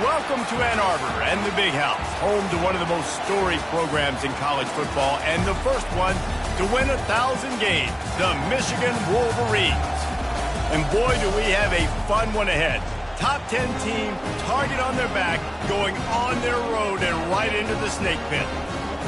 Welcome to Ann Arbor and the Big House, home to one of the most storied programs in college football and the first one to win 1,000 games, the Michigan Wolverines. And boy, do we have a fun one ahead. Top 10 team, target on their back, going on their road and right into the snake pit.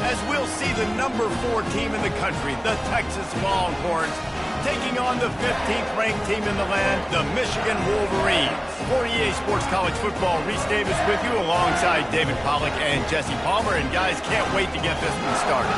As we'll see the number 4 team in the country, the Texas Longhorns, taking on the 15th ranked team in the land, the Michigan Wolverines. For EA Sports College Football, Reese Davis with you alongside David Pollack and Jesse Palmer. And guys, can't wait to get this one started.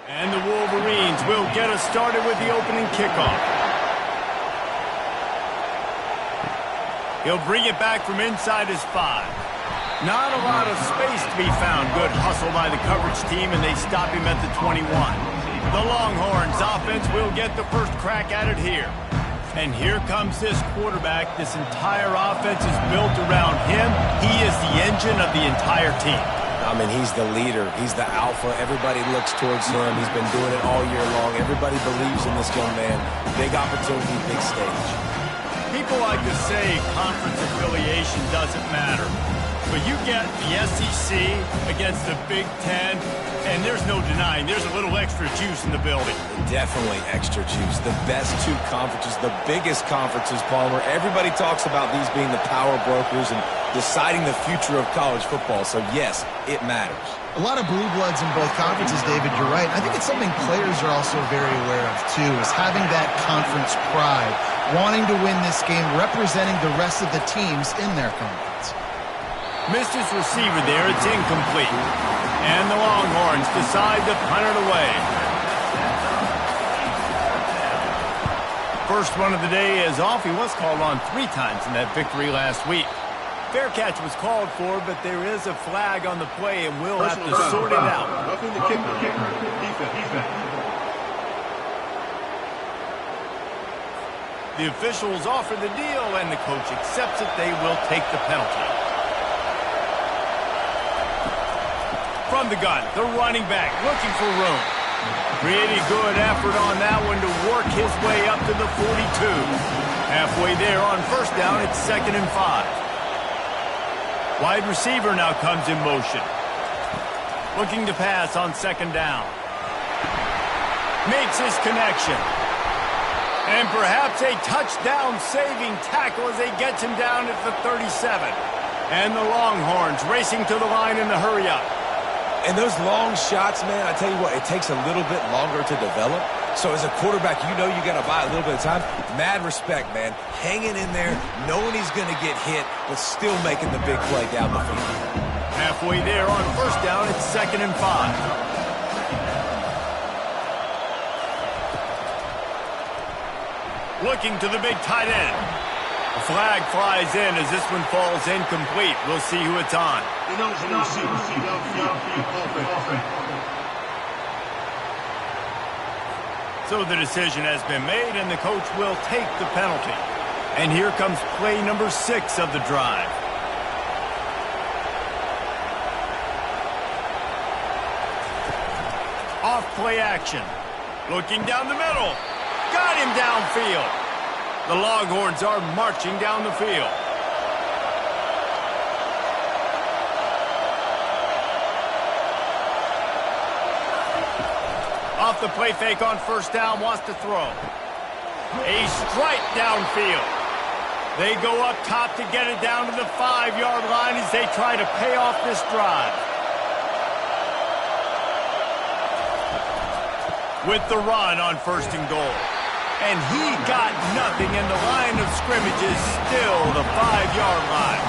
And the Wolverines will get us started with the opening kickoff. He'll bring it back from inside his 5. Not a lot of space to be found. Good hustle by the coverage team, and they stop him at the 21. The Longhorns offense will get the first crack at it here. And here comes this quarterback. This entire offense is built around him. He is the engine of the entire team. I mean, he's the leader. He's the alpha. Everybody looks towards him. He's been doing it all year long. Everybody believes in this young man. Big opportunity, big stage. People like to say conference affiliation doesn't matter. But you get the SEC against the Big Ten, and there's no denying there's a little extra juice in the building. Definitely extra juice. The best 2 conferences, the biggest conferences, Palmer. Everybody talks about these being the power brokers and deciding the future of college football. So, yes, it matters. A lot of blue bloods in both conferences, David. You're right. I think it's something players are also very aware of, too, is having that conference pride, wanting to win this game, representing the rest of the teams in their conference. Missed his receiver there. It's incomplete. And the Longhorns decide to punt it away. First run of the day is off. He was called on 3 times in that victory last week. Fair catch was called for, but there is a flag on the play, and we'll have to sort it out. Roughing the kicker. Defense. The officials offer the deal, and the coach accepts it. They will take the penalty. From the gun, the running back looking for room. Pretty good effort on that one to work his way up to the 42. Halfway there on first down, it's 2nd and 5. Wide receiver now comes in motion. Looking to pass on 2nd down. Makes his connection. And perhaps a touchdown-saving tackle as they gets him down at the 37. And the Longhorns racing to the line in the hurry-up. And those long shots, man, I tell you what, it takes a little bit longer to develop. So as a quarterback, you know you got to buy a little bit of time. Mad respect, man. Hanging in there, knowing he's going to get hit, but still making the big play down the field. Halfway there on first down, it's 2nd and 5. Looking to the big tight end. The flag flies in as this one falls incomplete. We'll see who it's on. So the decision has been made, and the coach will take the penalty. And here comes play number 6 of the drive. Off play action. Looking down the middle. Got him downfield. The Longhorns are marching down the field. Off the play fake on first down, wants to throw. A strike downfield. They go up top to get it down to the 5-yard line as they try to pay off this drive. With the run on 1st and goal. And he got nothing, and the line of scrimmage is still the 5-yard line.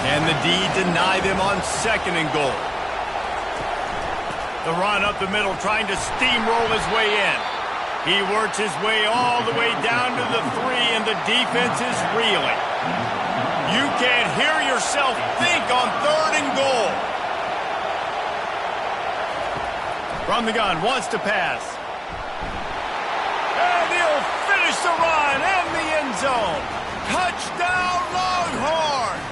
And the D denied them on 2nd and goal. The run up the middle, trying to steamroll his way in. He works his way all the way down to the 3, and the defense is reeling. You can't hear yourself think on 3rd and goal. From the gun, wants to pass. And he'll finish the run and the end zone. Touchdown, Longhorns!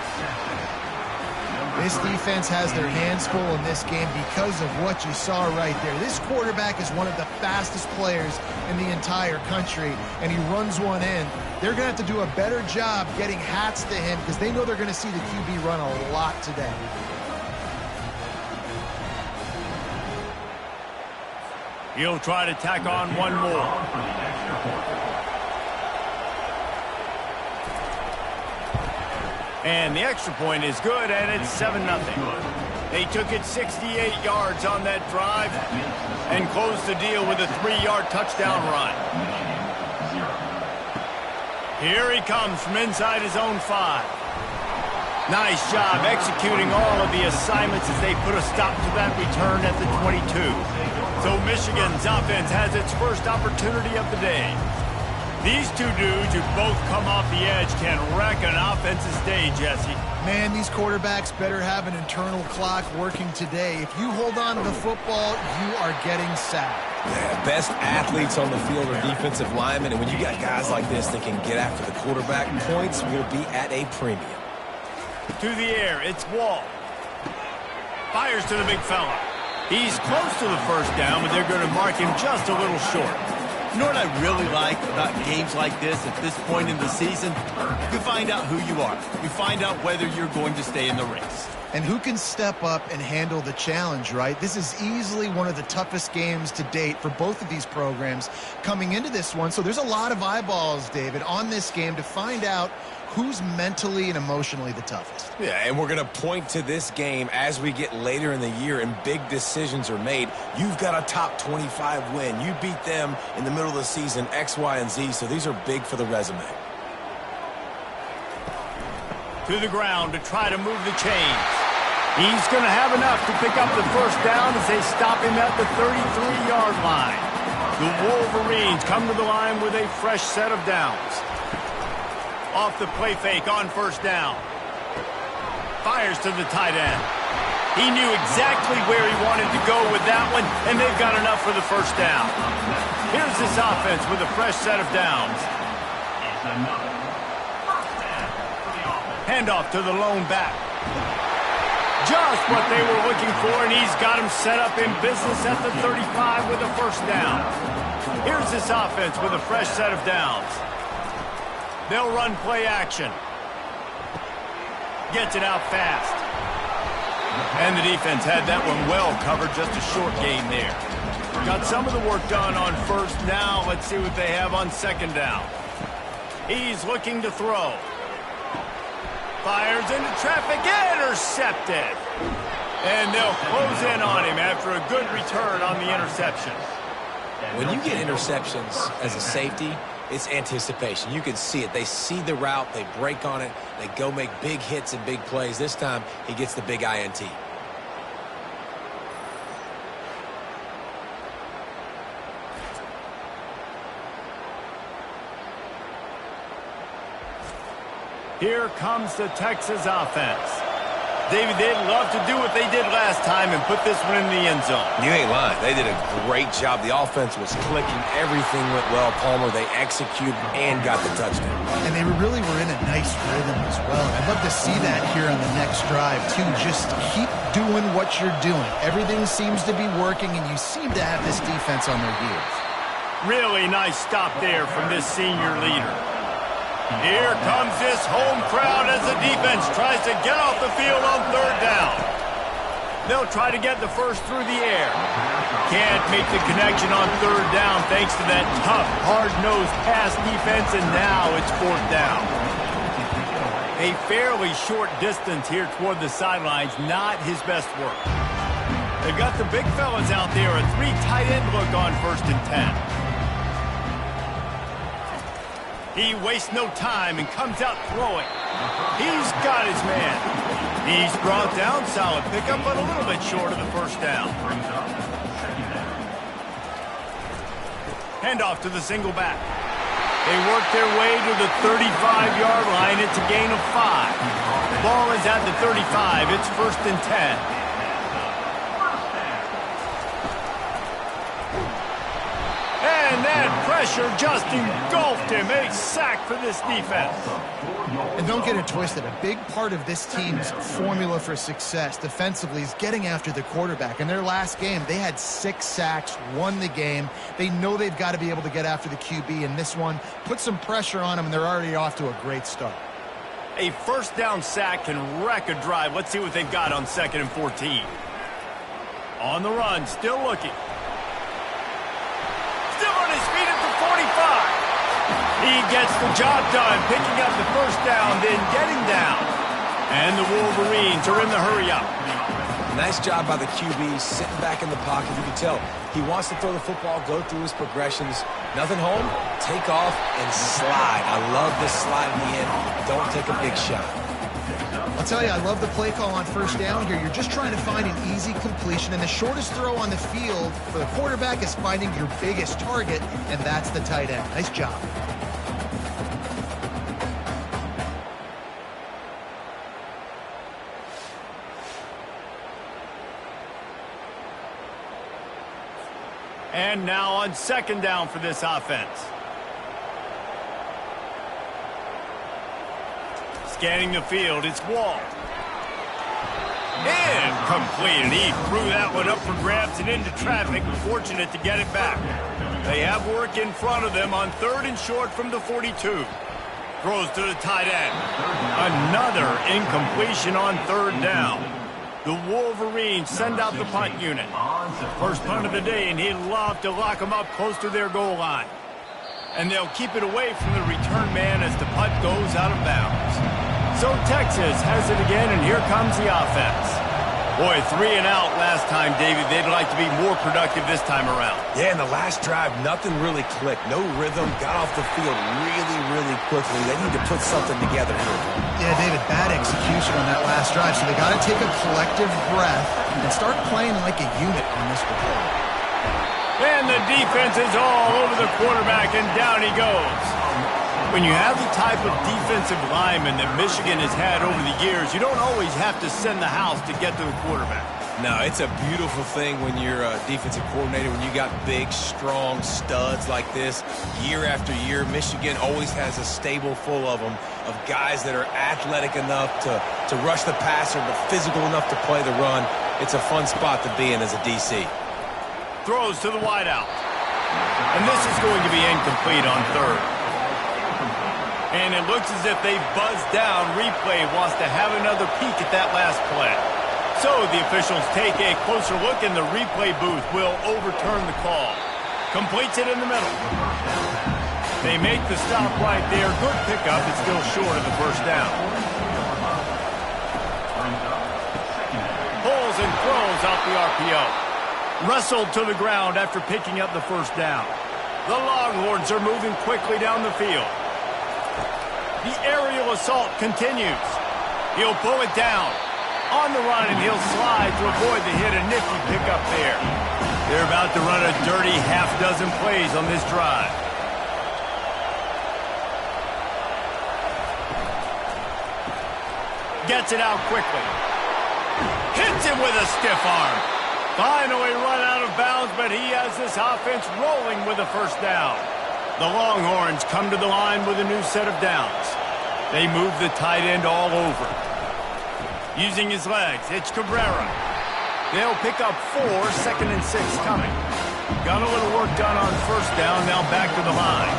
This defense has their hands full in this game because of what you saw right there. This quarterback is one of the fastest players in the entire country, and he runs one in. They're going to have to do a better job getting hats to him because they know they're going to see the QB run a lot today. He'll try to tack on one more. And the extra point is good, and it's 7-0. They took it 68 yards on that drive and closed the deal with a 3-yard touchdown run. Here he comes from inside his own 5. Nice job executing all of the assignments as they put a stop to that return at the 22. So Michigan's offense has its first opportunity of the day. These two dudes who both come off the edge can wreck an offense's day, Jesse. Man, these quarterbacks better have an internal clock working today. If you hold on to the football, you are getting sacked. Yeah, best athletes on the field are defensive linemen, and when you got guys like this that can get after the quarterback, points will be at a premium. To the air, it's Wall. Fires to the big fella. He's close to the first down, but they're going to mark him just a little short. You know what I really like about games like this at this point in the season? You find out who you are. You find out whether you're going to stay in the race. And who can step up and handle the challenge, right? This is easily one of the toughest games to date for both of these programs coming into this one. So there's a lot of eyeballs, David, on this game to find out who's mentally and emotionally the toughest. Yeah, and we're going to point to this game as we get later in the year and big decisions are made. You've got a top 25 win. You beat them in the middle of the season, X, Y, and Z, so these are big for the resume. To the ground to try to move the chains. He's going to have enough to pick up the first down as they stop him at the 33-yard line. The Wolverines come to the line with a fresh set of downs. Off the play fake on first down. Fires to the tight end. He knew exactly where he wanted to go with that one, and they've got enough for the first down. Here's this offense with a fresh set of downs. Handoff to the lone back. Just what they were looking for, and he's got him set up in business at the 35 with a first down. Here's this offense with a fresh set of downs. They'll run play action. Gets it out fast. And the defense had that one well covered, just a short gain there. Got some of the work done on first. Now let's see what they have on second down. He's looking to throw. Fires into traffic, intercepted. And they'll close in on him after a good return on the interception. When you get interceptions as a safety, it's anticipation. You can see it. They see the route, they break on it, they go make big hits and big plays. This time, he gets the big INT. Here comes the Texas offense. David, they'd love to do what they did last time and put this one in the end zone. You ain't lying. They did a great job. The offense was clicking. Everything went well. Palmer, they executed and got the touchdown. And they really were in a nice rhythm as well. I'd love to see that here on the next drive, too. Just keep doing what you're doing. Everything seems to be working, and you seem to have this defense on their heels. Really nice stop there from this senior leader. Here comes this home crowd as the defense tries to get off the field on third down. They'll try to get the first through the air. Can't make the connection on third down thanks to that tough, hard-nosed pass defense, and now it's fourth down. A fairly short distance here toward the sidelines, not his best work. They've got the big fellas out there, a 3 tight end look on 1st and 10. He wastes no time and comes out throwing. He's got his man. He's brought down, solid pickup, but a little bit short of the first down. Handoff to the single back. They work their way to the 35-yard line. It's a gain of 5. Ball is at the 35. It's 1st and 10. And that pressure pressure just engulfed him. A sack for this defense. And don't get it twisted. A big part of this team's formula for success defensively is getting after the quarterback. In their last game, they had 6 sacks, won the game. They know they've got to be able to get after the QB in this one. Put some pressure on them, and they're already off to a great start. A first down sack can wreck a drive. Let's see what they've got on 2nd and 14. On the run, still looking. Still on his feet at the 45. He gets the job done, picking up the first down, then getting down. And the Wolverines are in the hurry-up. Nice job by the QB, sitting back in the pocket. You can tell he wants to throw the football, go through his progressions. Nothing home, take off, and slide. I love this slide in the end. Don't take a big shot. I'll tell you, I love the play call on first down here. You're just trying to find an easy completion, and the shortest throw on the field for the quarterback is finding your biggest target, and that's the tight end. Nice job. And now on 2nd down for this offense. Scanning the field, it's Wall. Incomplete, and he threw that one up for grabs and into traffic. Fortunate to get it back. They have work in front of them on 3rd and short from the 42. Throws to the tight end. Another incompletion on 3rd down. The Wolverines send out the punt unit. First punt of the day, and he'd love to lock them up close to their goal line. And they'll keep it away from the return man as the punt goes out of bounds. So Texas has it again, and here comes the offense. Boy, 3 and out last time, David. They'd like to be more productive this time around. Yeah, in the last drive, nothing really clicked. No rhythm, got off the field really quickly. They need to put something together here. Yeah, David, bad execution on that last drive, so they got to take a collective breath and start playing like a unit on this one. And the defense is all over the quarterback, and down he goes. When you have the type of defensive lineman that Michigan has had over the years, you don't always have to send the house to get to the quarterback. No, it's a beautiful thing when you're a defensive coordinator, when you got big, strong studs like this. Year after year, Michigan always has a stable full of them, of guys that are athletic enough to rush the passer, but physical enough to play the run. It's a fun spot to be in as a DC. Throws to the wideout. And this is going to be incomplete on 3rd. And it looks as if they've buzzed down. Replay wants to have another peek at that last play. So the officials take a closer look, and the replay booth will overturn the call. Completes it in the middle. They make the stop right there. Good pickup. It's still short of the first down. Pulls and throws out the RPO. Wrestled to the ground after picking up the first down. The Longhorns are moving quickly down the field. The aerial assault continues. He'll pull it down. On the run, and he'll slide to avoid the hit. A nifty pickup there. They're about to run a dirty half-dozen plays on this drive. Gets it out quickly. Hits him with a stiff arm. Finally run out of bounds, but he has this offense rolling with a first down. The Longhorns come to the line with a new set of downs. They move the tight end all over. Using his legs, it's Cabrera. They'll pick up 4, 2nd and 6 coming. Got a little work done on first down, now back to the line.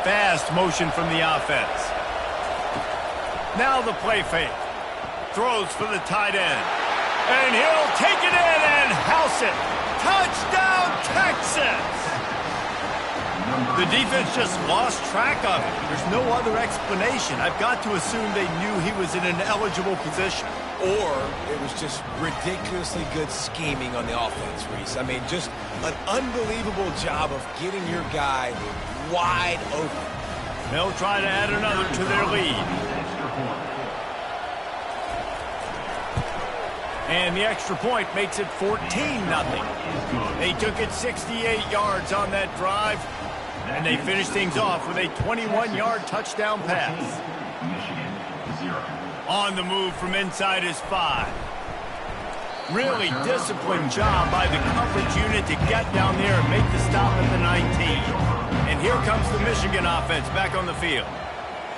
Fast motion from the offense. Now the play fake. Throws for the tight end. And he'll take it in and house it. Touchdown, Texas! The defense just lost track of it. There's no other explanation. I've got to assume they knew he was in an eligible position. Or it was just ridiculously good scheming on the offense, Reese. I mean, just an unbelievable job of getting your guy wide open. They'll try to add another to their lead. And the extra point makes it 14-0. They took it 68 yards on that drive, and they finished things off with a 21-yard touchdown pass. On the move from inside his 5. Really disciplined job by the coverage unit to get down there and make the stop at the 19. And here comes the Michigan offense back on the field.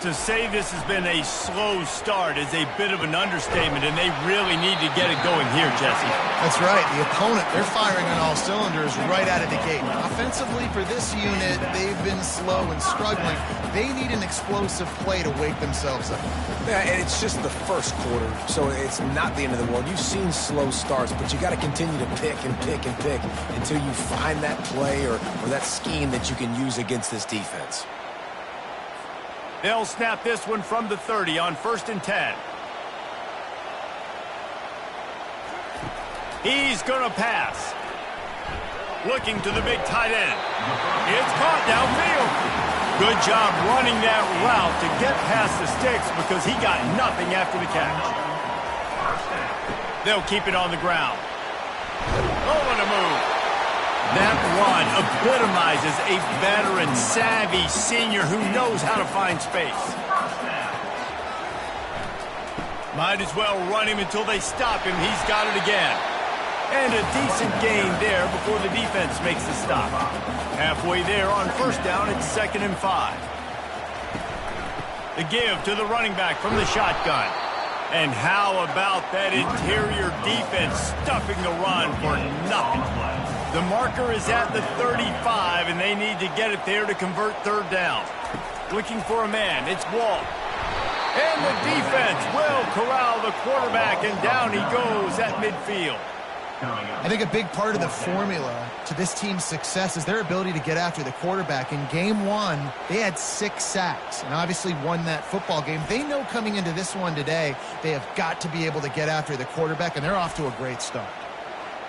To say this has been a slow start is a bit of an understatement, and they really need to get it going here, Jesse. That's right. The opponent, they're firing on all cylinders right out of the gate. Offensively, for this unit, they've been slow and struggling. They need an explosive play to wake themselves up. Yeah, and it's just the first quarter, so it's not the end of the world. You've seen slow starts, but you got to continue to pick and pick and pick until you find that play or that scheme that you can use against this defense. They'll snap this one from the 30 on 1st and 10. He's going to pass. Looking to the big tight end. It's caught downfield. Good job running that route to get past the sticks because he got nothing after the catch. They'll keep it on the ground. Oh, what a move. That run epitomizes a veteran, savvy senior who knows how to find space. Might as well run him until they stop him. He's got it again. And a decent gain there before the defense makes the stop. Halfway there on 1st down, it's 2nd and 5. The give to the running back from the shotgun. And how about that interior defense stuffing the run for nothing? The marker is at the 35, and they need to get it there to convert 3rd down. Looking for a man, it's Wall. And the defense will corral the quarterback, and down he goes at midfield. I think a big part of the formula to this team's success is their ability to get after the quarterback. In game 1, they had 6 sacks and obviously won that football game. They know coming into this one today, they have got to be able to get after the quarterback, and they're off to a great start.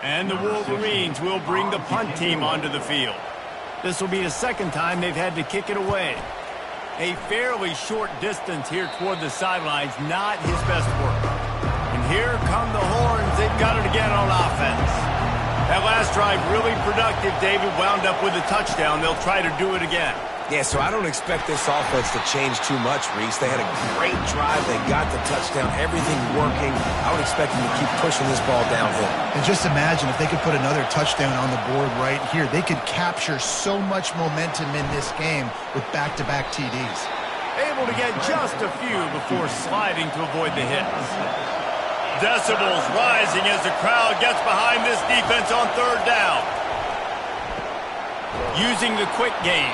And the Wolverines will bring the punt team onto the field. This will be the 2nd time they've had to kick it away. A fairly short distance here toward the sidelines, not his best work. And here come the horns. They've got it again on offense. That last drive really productive. David wound up with a touchdown. They'll try to do it again. Yeah, so I don't expect this offense to change too much, Reese. They had a great drive. They got the touchdown. Everything working. I would expect them to keep pushing this ball downhill. And just imagine if they could put another touchdown on the board right here. They could capture so much momentum in this game with back-to-back TDs. Able to get just a few before sliding to avoid the hits. Decibels rising as the crowd gets behind this defense on 3rd down. Using the quick game.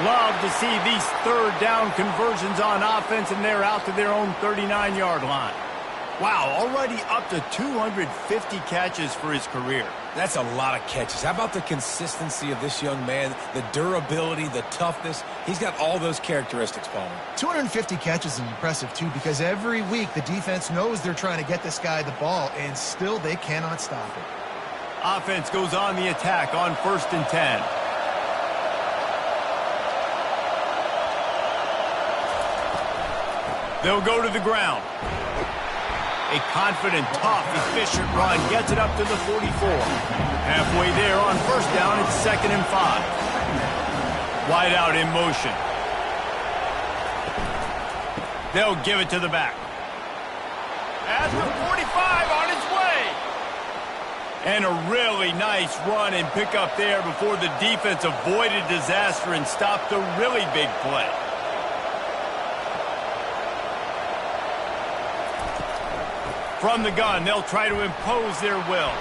Love to see these 3rd down conversions on offense, and they're out to their own 39-yard line. Wow, already up to 250 catches for his career. That's a lot of catches. How about the consistency of this young man, the durability, the toughness? He's got all those characteristics, Paul. 250 catches is impressive, too, because every week the defense knows they're trying to get this guy the ball, and still they cannot stop it. Offense goes on the attack on 1st and 10. They'll go to the ground. A confident, tough, efficient run gets it up to the 44. Halfway there on 1st down, it's 2nd and 5. Wide out in motion. They'll give it to the back. At the 45 on its way. And a really nice run and pick up there before the defense avoided disaster and stopped the really big play. From the gun, they'll try to impose their will.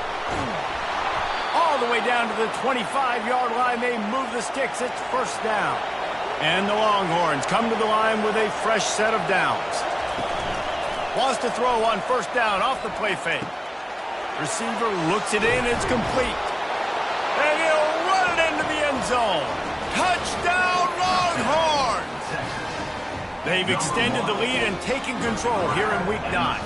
All the way down to the 25-yard line, they move the sticks. It's 1st down. And the Longhorns come to the line with a fresh set of downs. Wants to throw on 1st down off the play fake. Receiver looks it in. It's complete. And he'll run it into the end zone. Touchdown, Longhorns! They've extended the lead and taken control here in Week 9.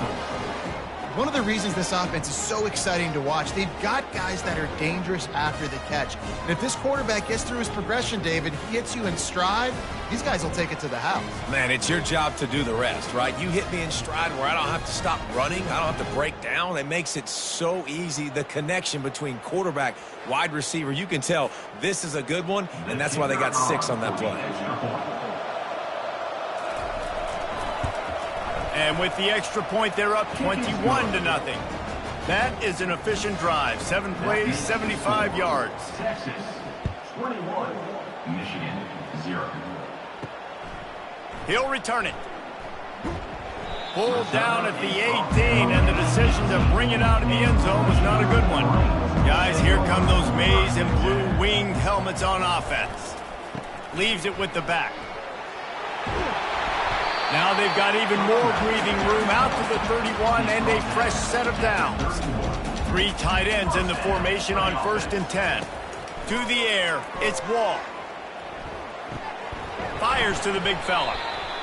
One of the reasons this offense is so exciting to watch, they've got guys that are dangerous after the catch. And if this quarterback gets through his progression, David, he hits you in stride, these guys will take it to the house. Man, it's your job to do the rest, right? You hit me in stride where I don't have to stop running. I don't have to break down. It makes it so easy. The connection between quarterback, wide receiver, you can tell this is a good one, and that's why they got 6 on that play. And with the extra point, they're up 21-0. That is an efficient drive. 7 plays, 75 yards. Texas 21, Michigan 0. He'll return it. Pulled down at the 18, and the decision to bring it out of the end zone was not a good one. Guys, here come those maize and blue winged helmets on offense. Leaves it with the back. Now they've got even more breathing room out to the 31 and a fresh set of downs. 3 tight ends in the formation on 1st and 10. To the air, it's Wall. Fires to the big fella.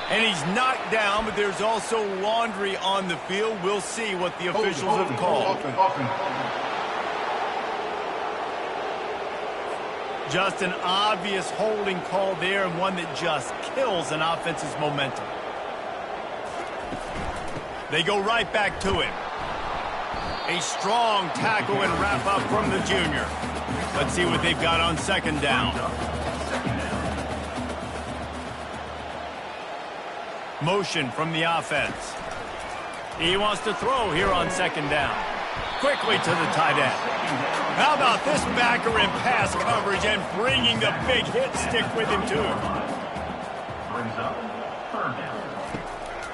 And he's knocked down, but there's also laundry on the field. We'll see what the officials have called. Just an obvious holding call there, and one that just kills an offense's momentum. They go right back to him. A strong tackle and wrap up from the junior. Let's see what they've got on 2nd down. Motion from the offense. He wants to throw here on 2nd down. Quickly to the tight end. How about this backer in pass coverage and bringing the big hit stick with him too?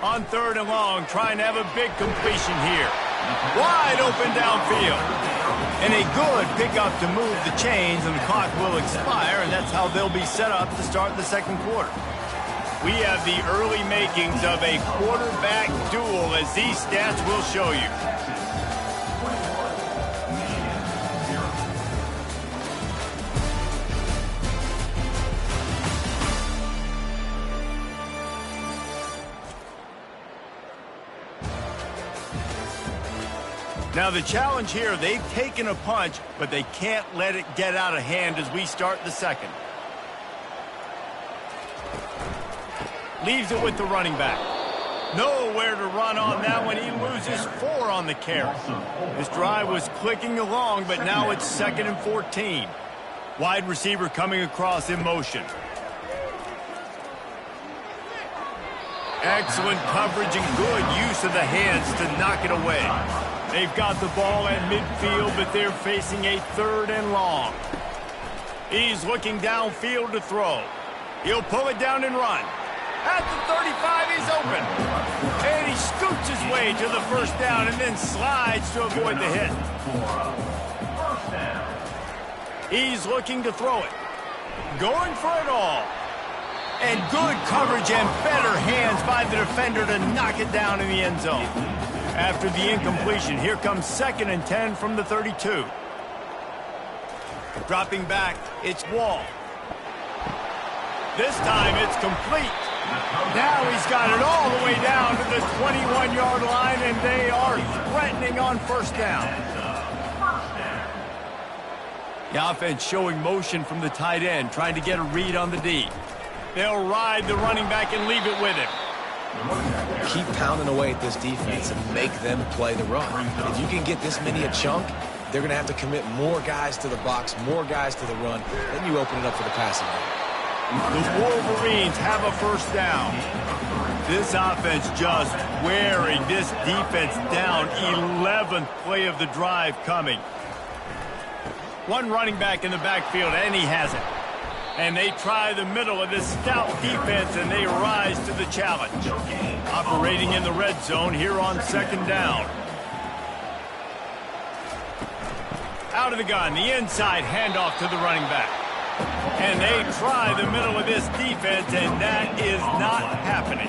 On 3rd and long, trying to have a big completion here. Wide open downfield. And a good pickup to move the chains, and the clock will expire, and that's how they'll be set up to start the 2nd quarter. We have the early makings of a quarterback duel, as these stats will show you. Now the challenge here, they've taken a punch, but they can't let it get out of hand as we start the 2nd. Leaves it with the running back. Nowhere to run on that one. He loses 4 on the carry. This drive was clicking along, but now it's 2nd and 14. Wide receiver coming across in motion. Excellent coverage and good use of the hands to knock it away. They've got the ball at midfield, but they're facing a 3rd and long. He's looking downfield to throw. He'll pull it down and run. At the 35, he's open. And he scoots his way to the 1st down and then slides to avoid the hit. He's looking to throw it. Going for it all. And good coverage and better hands by the defender to knock it down in the end zone. After the incompletion, here comes 2nd and 10 from the 32. Dropping back, it's Wall. This time it's complete. Now he's got it all the way down to the 21-yard line, and they are threatening on 1st down. The offense showing motion from the tight end, trying to get a read on the D. They'll ride the running back and leave it with him. Keep pounding away at this defense and make them play the run. If you can get this many a chunk, they're going to have to commit more guys to the box, more guys to the run. Then you open it up for the passing game. The Wolverines have a 1st down. This offense just wearing this defense down. 11th play of the drive coming. One running back in the backfield, and he has it. And they try the middle of this stout defense, and they rise to the challenge. Operating in the red zone here on 2nd down. Out of the gun, the inside handoff to the running back. And they try the middle of this defense, and that is not happening.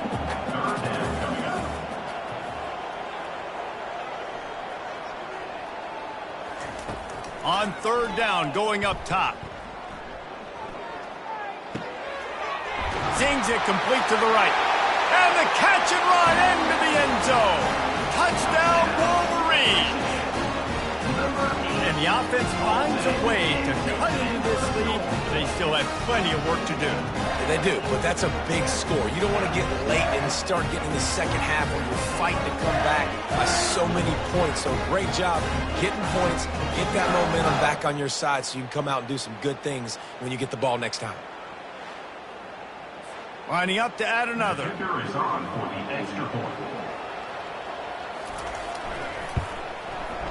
On 3rd down, going up top. Zings it complete to the right. And the catch and run into the end zone. Touchdown, Wolverines. And the offense finds a way to cut into this lead. They still have plenty of work to do. Yeah, they do, but that's a big score. You don't want to get late and start getting the 2nd half when you're fighting to come back by so many points. So great job getting points, get that momentum back on your side so you can come out and do some good things when you get the ball next time. Lining up to add another. Kicker is on for the extra point.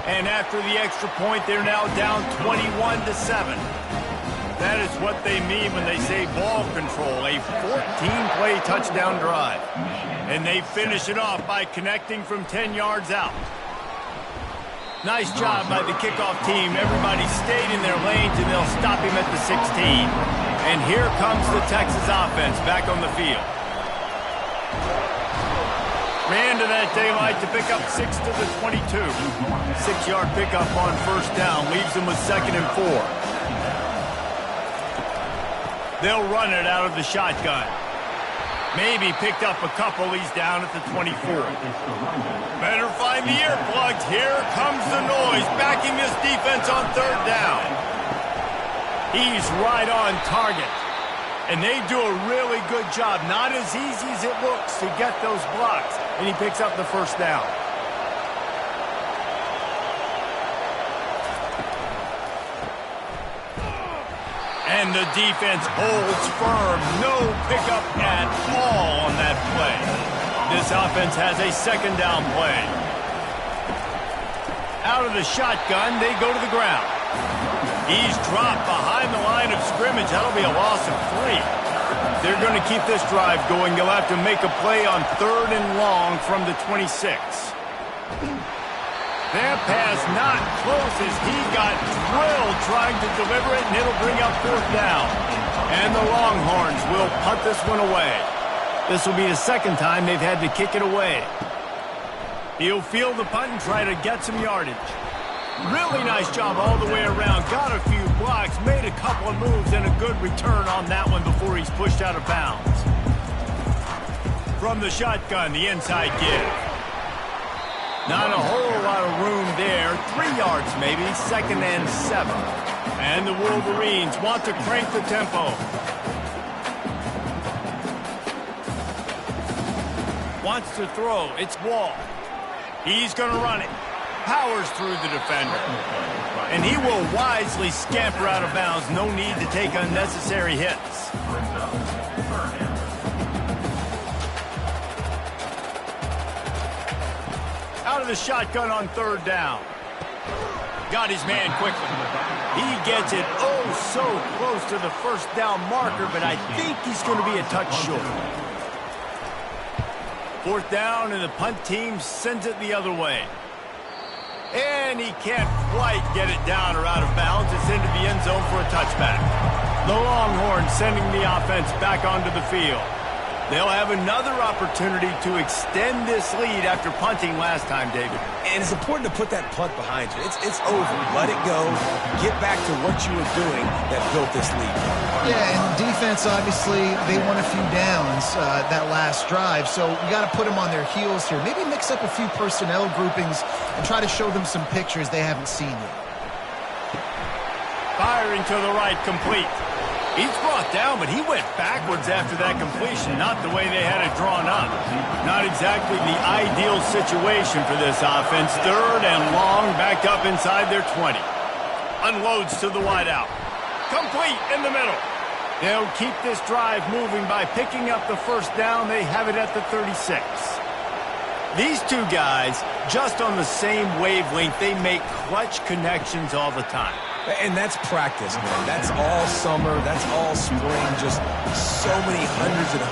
And after the extra point, they're now down 21-7. That is what they mean when they say ball control, a 14-play touchdown drive. And they finish it off by connecting from 10 yards out. Nice job by the kickoff team. Everybody stayed in their lanes, and they'll stop him at the 16. And here comes the Texas offense back on the field. Ran to that daylight to pick up 6 to the 22. 6-yard pickup on first down leaves them with 2nd and 4. They'll run it out of the shotgun. Maybe picked up a couple. He's down at the 24. Better find the earplugs. Here comes the noise, backing this defense on 3rd down. He's right on target. And they do a really good job. Not as easy as it looks to get those blocks. And he picks up the 1st down. And the defense holds firm. No pickup at all on that play. This offense has a 2nd down play. Out of the shotgun, they go to the ground. He's dropped behind the line of scrimmage. That'll be a loss of 3. They're going to keep this drive going. They'll have to make a play on 3rd and long from the 26. That pass not close as he got drilled trying to deliver it, and it'll bring up 4th down. And the Longhorns will punt this one away. This will be the 2nd time they've had to kick it away. He'll field the punt and try to get some yardage. Really nice job all the way around. Got a few blocks, made a couple of moves, and a good return on that one before he's pushed out of bounds. From the shotgun, the inside give. Not a whole lot of room there. 3 yards maybe, 2nd and 7. And the Wolverines want to crank the tempo. Wants to throw. It's Wall. He's going to run it. Powers through the defender. And he will wisely scamper out of bounds. No need to take unnecessary hits. Out of the shotgun on 3rd down. Got his man quickly. He gets it so close to the 1st down marker, but I think he's going to be a touch short. 4th down, and the punt team sends it the other way. And he can't quite get it down or out of bounds. It's into the end zone for a touchback. The Longhorns sending the offense back onto the field. They'll have another opportunity to extend this lead after punting last time, David. And it's important to put that punt behind you. It's over. Let it go. Get back to what you were doing that built this lead. Yeah, and defense, obviously, they won a few downs that last drive, so you got to put them on their heels here. Maybe mix up a few personnel groupings and try to show them some pictures they haven't seen yet. Firing to the right, complete. He's brought down, but he went backwards after that completion, not the way they had it drawn up. Not exactly the ideal situation for this offense. 3rd and long, backed up inside their 20. Unloads to the wideout. Complete in the middle. They'll keep this drive moving by picking up the 1st down. They have it at the 36. These two guys, just on the same wavelength, they make clutch connections all the time. And that's practice, man. That's all summer. That's all spring. Just so many hundreds and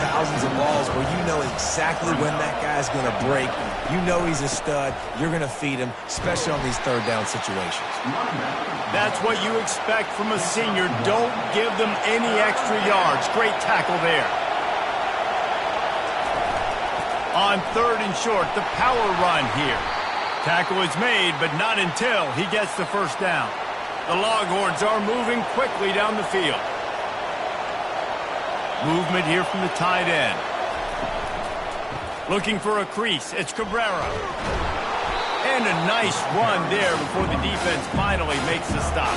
thousands of balls where you know exactly when that guy's going to break. You know he's a stud. You're going to feed him, especially on these 3rd down situations. That's what you expect from a senior. Don't give them any extra yards. Great tackle there. On 3rd and short, the power run here. Tackle is made, but not until he gets the 1st down. The Longhorns are moving quickly down the field. Movement here from the tight end. Looking for a crease. It's Cabrera. And a nice run there before the defense finally makes the stop.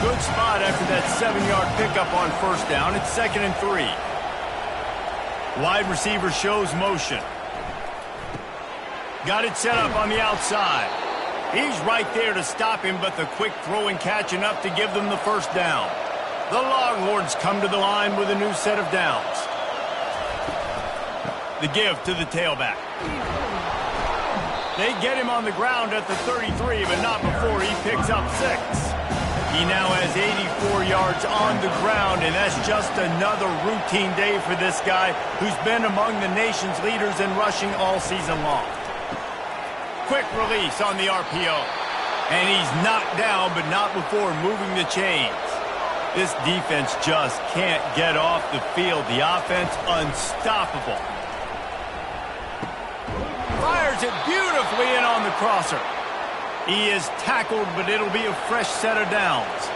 Good spot after that 7-yard pickup on 1st down. It's 2nd and 3. Wide receiver shows motion. Got it set up on the outside. He's right there to stop him, but the quick throw and catch enough to give them the 1st down. The Longhorns come to the line with a new set of downs. The give to the tailback. They get him on the ground at the 33, but not before he picks up 6. He now has 84 yards on the ground, and that's just another routine day for this guy who's been among the nation's leaders in rushing all season long. Quick release on the RPO. And he's knocked down, but not before moving the chains. This defense just can't get off the field. The offense unstoppable. Fires it beautifully in on the crosser. He is tackled, but it'll be a fresh set of downs.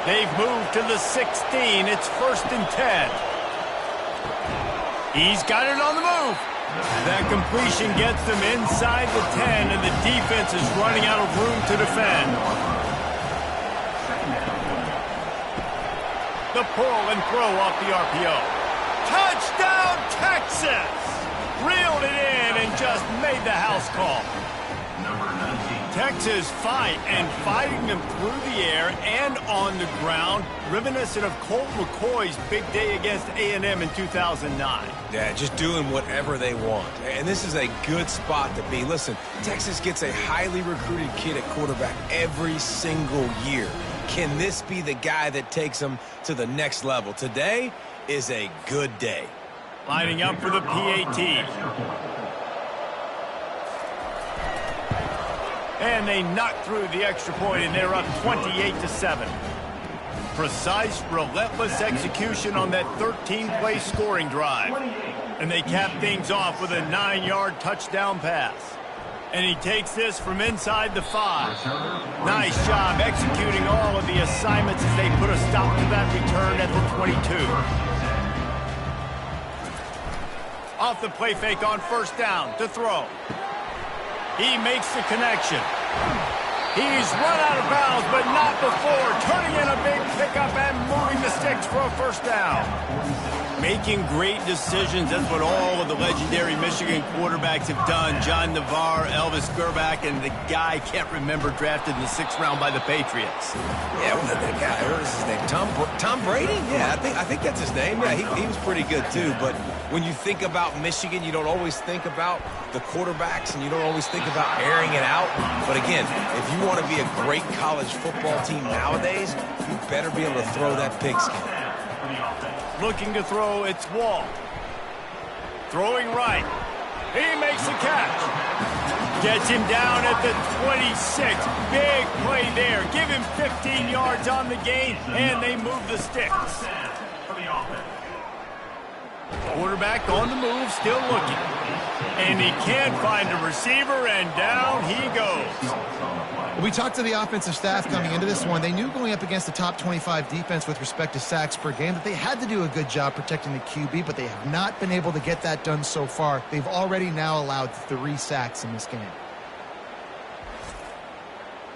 They've moved to the 16. It's 1st and 10. He's got it on the move. That completion gets them inside the 10, and the defense is running out of room to defend. The pull and throw off the RPO. Touchdown, Texas! Reeled it in and just made the house call. Texas fighting them through the air and on the ground, reminiscent of Colt McCoy's big day against A&M in 2009. Yeah, just doing whatever they want. And this is a good spot to be. Listen, Texas gets a highly recruited kid at quarterback every single year. Can this be the guy that takes them to the next level? Today is a good day. Lining up for the PAT. And they knock through the extra point, and they're up 28-7. Precise, relentless execution on that 13-play scoring drive. And they cap things off with a 9-yard touchdown pass. And he takes this from inside the 5. Nice job executing all of the assignments as they put a stop to that return at the 22. Off the play fake on 1st down to throw. He makes the connection. He's run out of bounds, but not before turning in a big pickup and moving the sticks for a 1st down. Making great decisions. That's what all of the legendary Michigan quarterbacks have done. John Navarre, Elvis Grbac, and the guy, can't remember, drafted in the 6th round by the Patriots. Yeah, that guy, what was his name? Tom Brady? Yeah, I think that's his name. Yeah, he was pretty good too. But when you think about Michigan, you don't always think about the quarterbacks, and you don't always think about airing it out. But again, if you want to be a great college football team nowadays, you better be able to throw that pigskin. Looking to throw, it's Wall. Throwing right. He makes the catch. Gets him down at the 26. Big play there. Give him 15 yards on the gain, and they move the sticks. Quarterback on the move, still looking. And he can't find a receiver, and down he goes. We talked to the offensive staff coming into this one. They knew going up against the top 25 defense with respect to sacks per game that they had to do a good job protecting the QB, but they have not been able to get that done so far. They've already now allowed 3 sacks in this game.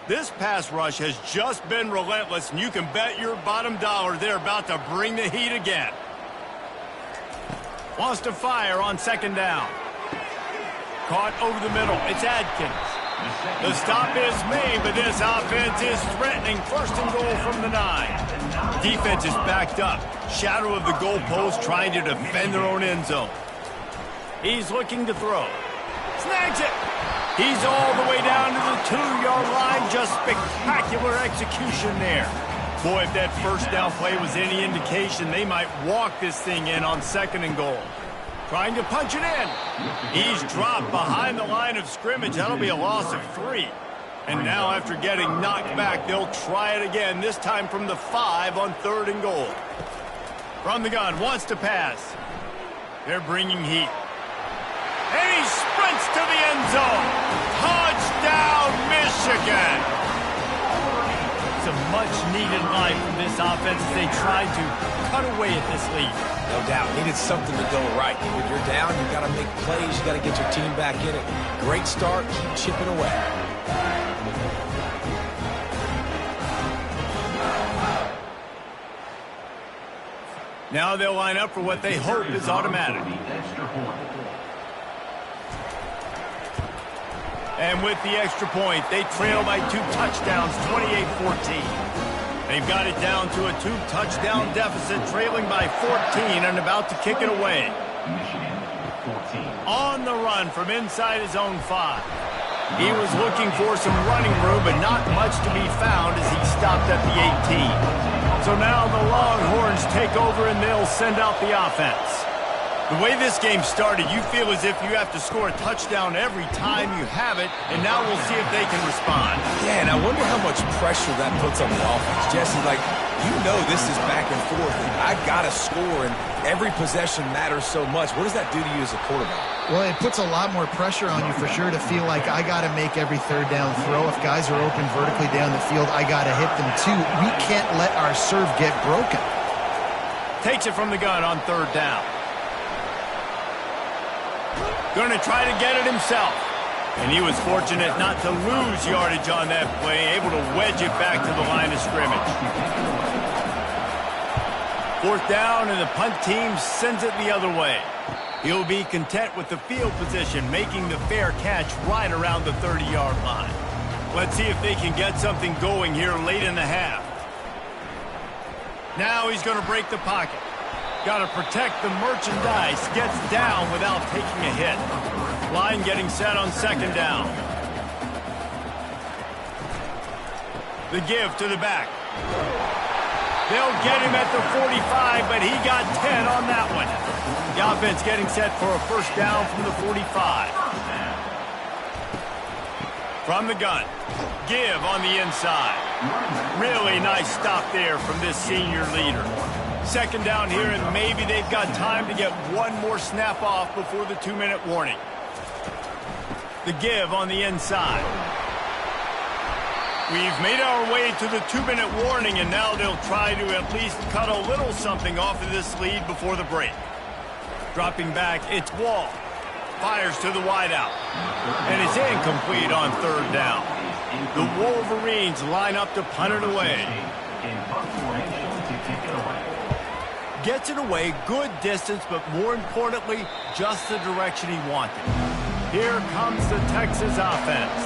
This pass rush has just been relentless, and you can bet your bottom dollar they're about to bring the heat again. Wants to fire on 2nd down. Caught over the middle. It's Adkins. The stop is made, but this offense is threatening. 1st and goal from the 9. Defense is backed up. Shadow of the goalpost, trying to defend their own end zone. He's looking to throw. Snags it. He's all the way down to the 2-yard line. Just spectacular execution there. Boy, if that 1st down play was any indication, they might walk this thing in on 2nd and goal. Trying to punch it in. He's dropped behind the line of scrimmage. That'll be a loss of 3. And now after getting knocked back, they'll try it again, this time from the 5 on 3rd and goal. From the gun, wants to pass. They're bringing heat. And he sprints to the end zone. Touchdown, Michigan. It's a much-needed line from this offense as they tried to cut away at this lead. No doubt. Needed something to go right. When you're down, you got to make plays. You got to get your team back in it. Great start. Keep chipping away. Now they'll line up for what they hope is automatic. And with the extra point, they trail by 2 touchdowns, 28-14. They've got it down to a 2-touchdown deficit, trailing by 14 and about to kick it away. On the run from inside his own 5. He was looking for some running room, but not much to be found as he stopped at the 18. So now the Longhorns take over and they'll send out the offense. The way this game started, you feel as if you have to score a touchdown every time you have it, and now we'll see if they can respond. Yeah, and I wonder how much pressure that puts on the offense. Jesse, like, you know this is back and forth, and I got to score, and every possession matters so much. What does that do to you as a quarterback? Well, it puts a lot more pressure on you for sure to feel like I got to make every third down throw. If guys are open vertically down the field, I got to hit them too. We can't let our serve get broken. Takes it from the gun on third down. Going to try to get it himself. And he was fortunate not to lose yardage on that play, able to wedge it back to the line of scrimmage. Fourth down, and the punt team sends it the other way. He'll be content with the field position, making the fair catch right around the 30-yard line. Let's see if they can get something going here late in the half. Now he's going to break the pocket. Got to protect the merchandise. Gets down without taking a hit. Line getting set on second down. The give to the back. They'll get him at the 45, but he got 10 on that one. The offense getting set for a first down from the 45. From the gun. Give on the inside. Really nice stop there from this senior leader. Second down here, and maybe they've got time to get one more snap off before the 2-minute warning. The give on the inside. We've made our way to the 2-minute warning, and now they'll try to at least cut a little something off of this lead before the break. Dropping back, it's Wall. Fires to the wideout. And it's incomplete on third down. The Wolverines line up to punt it away. Gets it away, good distance, but more importantly, just the direction he wanted. Here comes the Texas offense.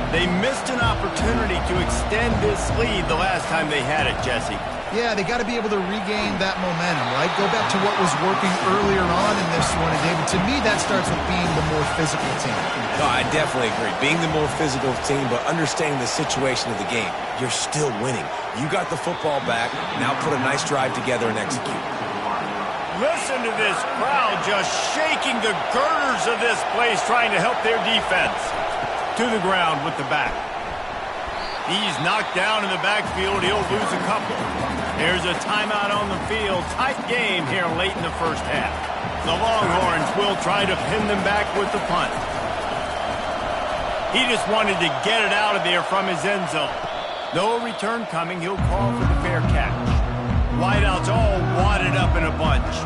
They missed an opportunity to extend this lead the last time they had it, Jesse. Yeah, they got to be able to regain that momentum, right? Go back to what was working earlier on in this one. And David, to me, that starts with being the more physical team. No, I definitely agree. Being the more physical team, but understanding the situation of the game. You're still winning. You got the football back. Now put a nice drive together and execute. Listen to this crowd just shaking the girders of this place, trying to help their defense. To the ground with the back. He's knocked down in the backfield. He'll lose a couple. There's a timeout on the field. Tight game here late in the first half. The Longhorns will try to pin them back with the punt. He just wanted to get it out of there from his end zone. No return coming. He'll call for the fair catch. Wideouts all wadded up in a bunch.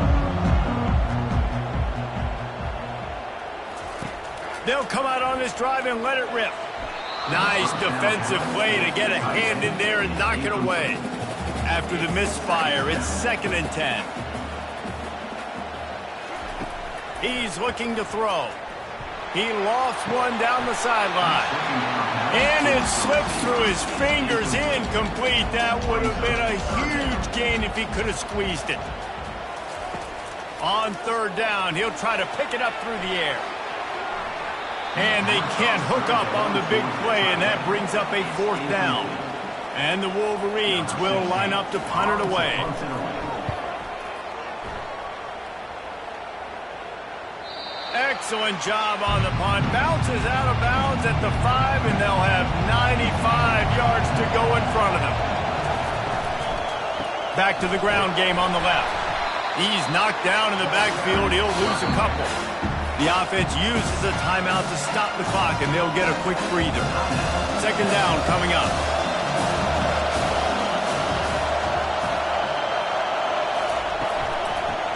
They'll come out on this drive and let it rip. Nice defensive play to get a hand in there and knock it away. After the misfire, it's 2nd and 10. He's looking to throw. He lofts one down the sideline. And it slips through his fingers, incomplete. That would have been a huge gain if he could have squeezed it. On third down, he'll try to pick it up through the air. And they can't hook up on the big play, and that brings up a 4th down. And the Wolverines will line up to punt it away. Excellent job on the punt. Bounces out of bounds at the 5, and they'll have 95 yards to go in front of them. Back to the ground game on the left. He's knocked down in the backfield. He'll lose a couple. The offense uses a timeout to stop the clock, and they'll get a quick breather. 2nd down coming up.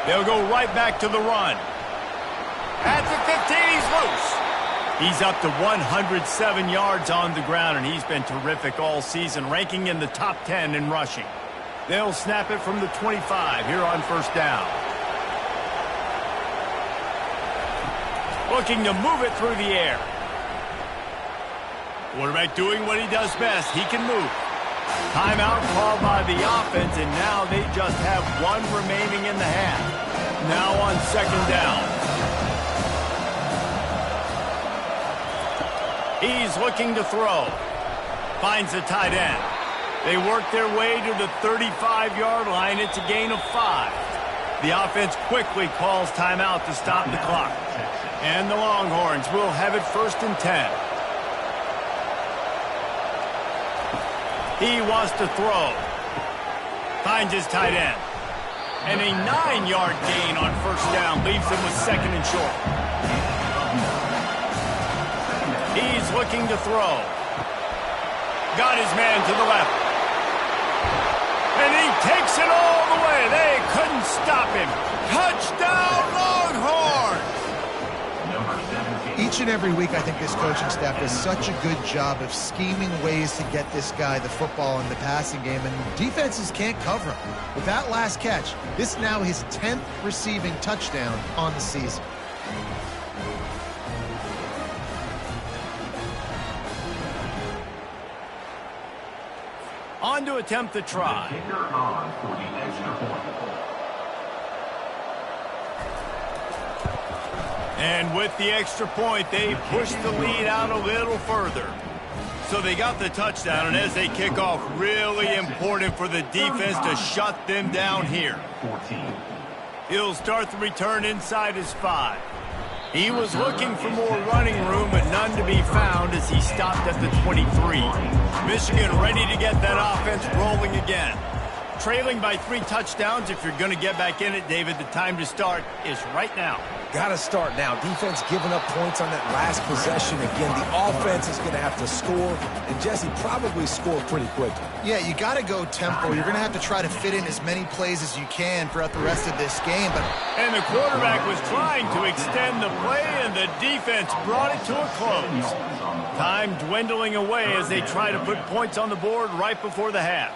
They'll go right back to the run. At the 15, he's loose. He's up to 107 yards on the ground, and he's been terrific all season, ranking in the top 10 in rushing. They'll snap it from the 25 here on first down. Looking to move it through the air. Quarterback doing what he does best. He can move. Timeout called by the offense, and now they just have one remaining in the half. Now on 2nd down. He's looking to throw. Finds the tight end. They work their way to the 35-yard line. It's a gain of 5. The offense quickly calls timeout to stop the clock. And the Longhorns will have it 1st and 10. He wants to throw. Finds his tight end. And a 9-yard gain on 1st down leaves him with 2nd and short. He's looking to throw. Got his man to the left. And he takes it all the way. They couldn't stop him. Touchdown, Longhorns! Each and every week, I think this coaching staff does such a good job of scheming ways to get this guy the football in the passing game, and defenses can't cover him. With that last catch, this is now his 10th receiving touchdown on the season. On to attempt the try. And with the extra point, they push the lead out a little further. So they got the touchdown, and as they kick off, really important for the defense to shut them down here. He'll start the return inside his 5. He was looking for more running room, but none to be found as he stopped at the 23. Michigan ready to get that offense rolling again. Trailing by 3 touchdowns. If you're going to get back in it, David, the time to start is right now. Got to start now. Defense giving up points on that last possession. Again, the offense is going to have to score, and Jesse probably score pretty quickly. Yeah, you got to go tempo. You're going to have to try to fit in as many plays as you can throughout the rest of this game. And the quarterback was trying to extend the play, and the defense brought it to a close. Time dwindling away as they try to put points on the board right before the half.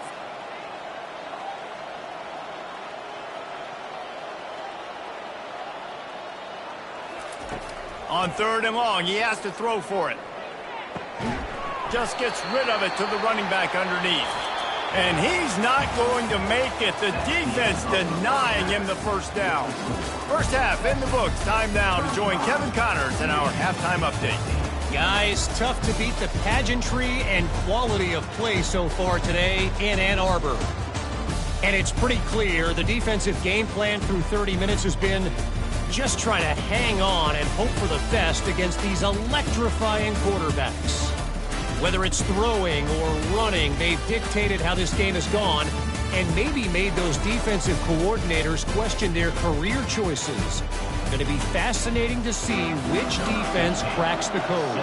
On 3rd and long, he has to throw for it. Just gets rid of it to the running back underneath. And he's not going to make it. The defense denying him the 1st down. First half in the books. Time now to join Kevin Connors in our halftime update. Guys, tough to beat the pageantry and quality of play so far today in Ann Arbor. And it's pretty clear the defensive game plan through 30 minutes has been just try to hang on and hope for the best against these electrifying quarterbacks. Whether it's throwing or running, they've dictated how this game has gone and maybe made those defensive coordinators question their career choices. Going to be fascinating to see which defense cracks the code.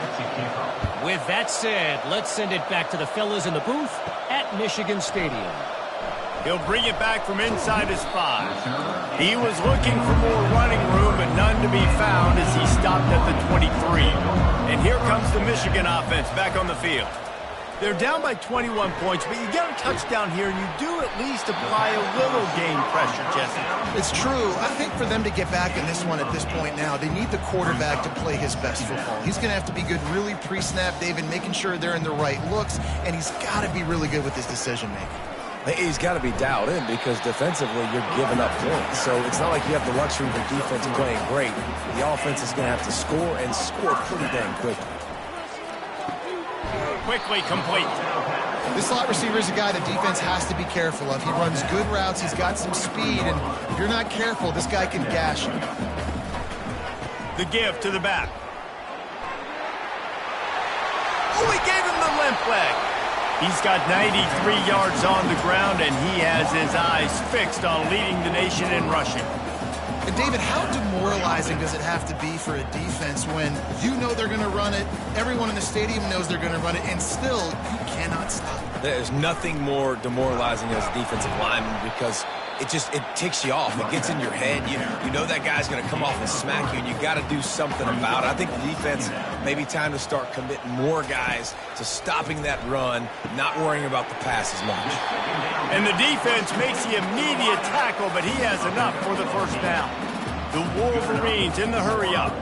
With that said, let's send it back to the fellas in the booth at Michigan Stadium. He'll bring it back from inside his 5. He was looking for more running room, but none to be found as he stopped at the 23. And here comes the Michigan offense back on the field. They're down by 21 points, but you get a touchdown here, and you do at least apply a little game pressure, Jesse. It's true. I think for them to get back in this one at this point now, they need the quarterback to play his best football. He's going to have to be good really pre-snap, David, making sure they're in the right looks, and he's got to be really good with his decision-making. He's got to be dialed in because defensively you're giving up points. So it's not like you have the luxury of the defense playing great. The offense is going to have to score and score pretty dang quickly. Quickly complete. This slot receiver is a guy the defense has to be careful of. He runs good routes. He's got some speed, and if you're not careful, this guy can gash you. The give to the back. Oh, he gave him the limp leg. He's got 93 yards on the ground, and he has his eyes fixed on leading the nation in rushing. And David, how demoralizing does it have to be for a defense when you know they're going to run it, everyone in the stadium knows they're going to run it, and still you cannot stop it? There's nothing more demoralizing as a defensive lineman because it ticks you off. It gets in your head. You know that guy's going to come off and smack you, and you got to do something about it. I think the defense, maybe time to start committing more guys to stopping that run, not worrying about the pass as much. And the defense makes the immediate tackle, but he has enough for the 1st down. The Wolverines in the hurry-up.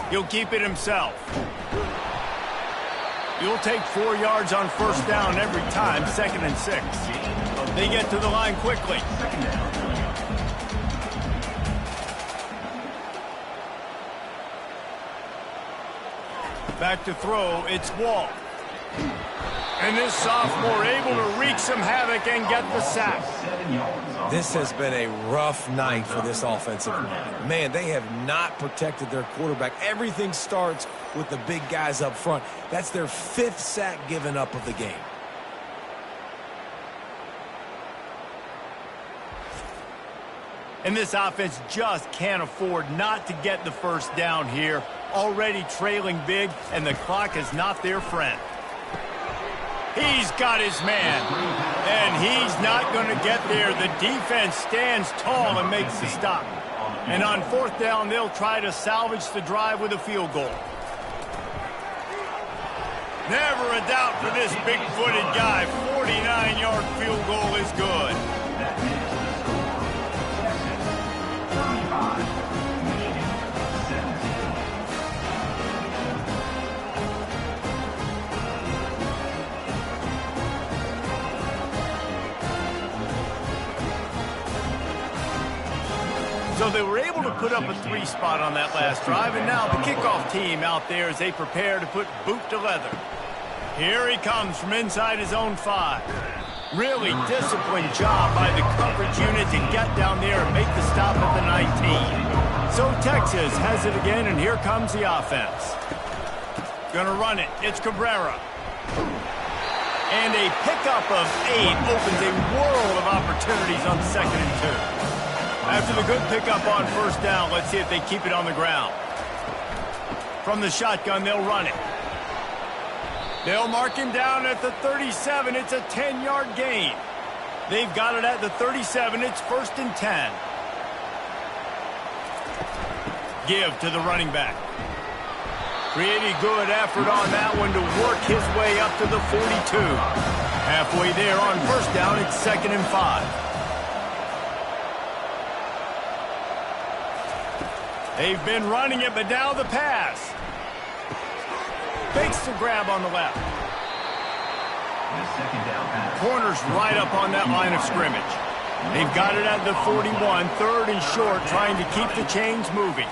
He'll keep it himself. You'll take 4 yards on 1st down every time, 2nd and 6. They get to the line quickly. Back to throw, it's Wall. And this sophomore able to wreak some havoc and get the sack. This has been a rough night for this offensive line. Man, they have not protected their quarterback. Everything starts with the big guys up front. That's their 5th sack given up of the game. And this offense just can't afford not to get the first down here. Already trailing big, and the clock is not their friend. He's got his man, and he's not going to get there. The defense stands tall and makes the stop. And on 4th down, they'll try to salvage the drive with a field goal. Never a doubt for this big-footed guy. 49-yard field goal is good. So they were able to put up a 3 spot on that last drive, and now the kickoff team out there as they prepare to put boot to leather. Here he comes from inside his own 5. Really disciplined job by the coverage unit to get down there and make the stop at the 19. So Texas has it again, and here comes the offense. Gonna run it. It's Cabrera. And a pickup of 8 opens a world of opportunities on 2nd and 2. After the good pickup on 1st down, let's see if they keep it on the ground. From the shotgun, they'll run it. They'll mark him down at the 37. It's a 10-yard gain. They've got it at the 37. It's 1st and 10. Give to the running back. Pretty good effort on that one to work his way up to the 42. Halfway there on 1st down, it's 2nd and 5. They've been running it, but now the pass. Fakes the grab on the left. Corner's right up on that line of scrimmage. They've got it at the 41, 3rd and short, trying to keep the chains moving.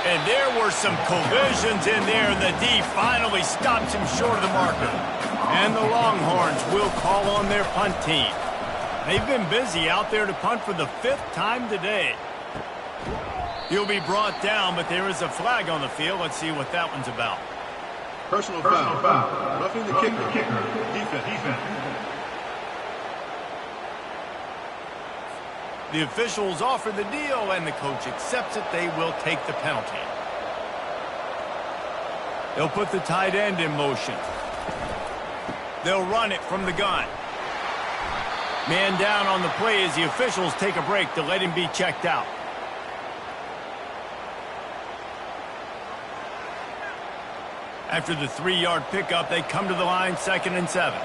And there were some collisions in there, and the D finally stops him short of the marker. And the Longhorns will call on their punt team. They've been busy out there to punt for the 5th time today. He'll be brought down, but there is a flag on the field. Let's see what that one's about. Personal foul. Roughing the kicker. Defense. The officials offer the deal, and the coach accepts it. They will take the penalty. They'll put the tight end in motion. They'll run it from the gun. Man down on the play as the officials take a break to let him be checked out. After the 3-yard pickup, they come to the line, 2nd and 7.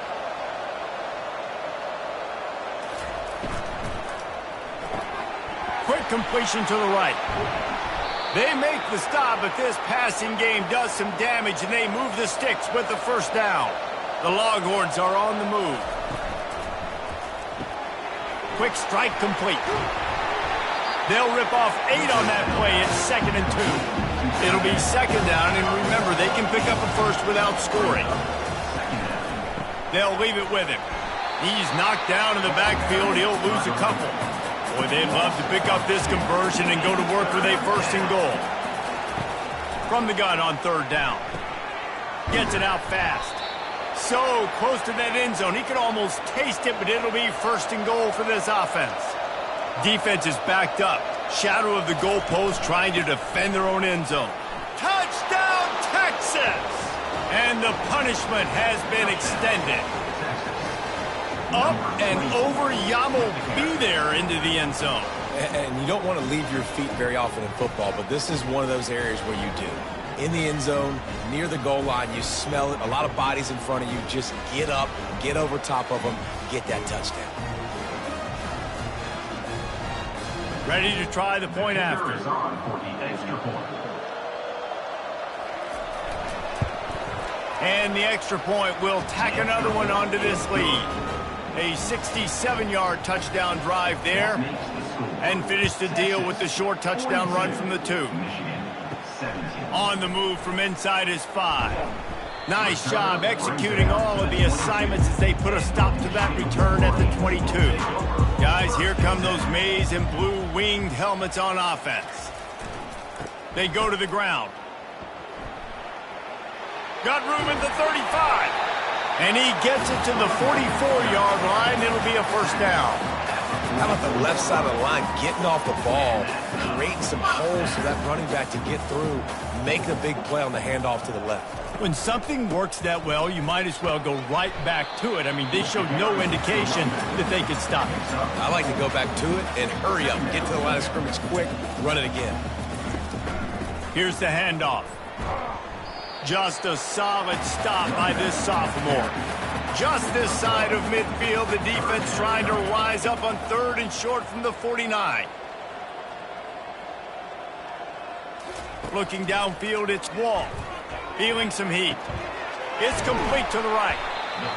Quick completion to the right. They make the stop, but this passing game does some damage, and they move the sticks with the 1st down. The Longhorns are on the move. Quick strike complete. They'll rip off 8 on that play. It's 2nd and 2. It'll be 2nd down, and remember, they can pick up a 1st without scoring. They'll leave it with him. He's knocked down in the backfield. He'll lose a couple. Boy, they'd love to pick up this conversion and go to work with a 1st and goal. From the gun on 3rd down. Gets it out fast. So close to that end zone. He could almost taste it, but it'll be 1st and goal for this offense. Defense is backed up. Shadow of the goalpost trying to defend their own end zone. Touchdown, Texas! And the punishment has been extended. Up and over, Yamo be there into the end zone. And you don't want to leave your feet very often in football, but this is one of those areas where you do. In the end zone, near the goal line, you smell it. A lot of bodies in front of you. Just get up, get over top of them, get that touchdown. Ready to try the point after. And the extra point will tack another one onto this lead. A 67-yard touchdown drive there. And finish the deal with the short touchdown run from the 2. On the move from inside his 5. Nice job executing all of the assignments as they put a stop to that return at the 22. Guys, here come those maize and blue winged helmets on offense. They go to the ground. Got room at the 35. And he gets it to the 44-yard line. It'll be a first down. How about the left side of the line getting off the ball, creating some holes for that running back to get through, making a big play on the handoff to the left. When something works that well, you might as well go right back to it. I mean, they showed no indication that they could stop it. I like to go back to it and hurry up, get to the line of scrimmage quick, run it again. Here's the handoff. Just a solid stop by this sophomore. Just this side of midfield, the defense trying to rise up on 3rd and short from the 49. Looking downfield, it's Wall. Feeling some heat. It's complete to the right.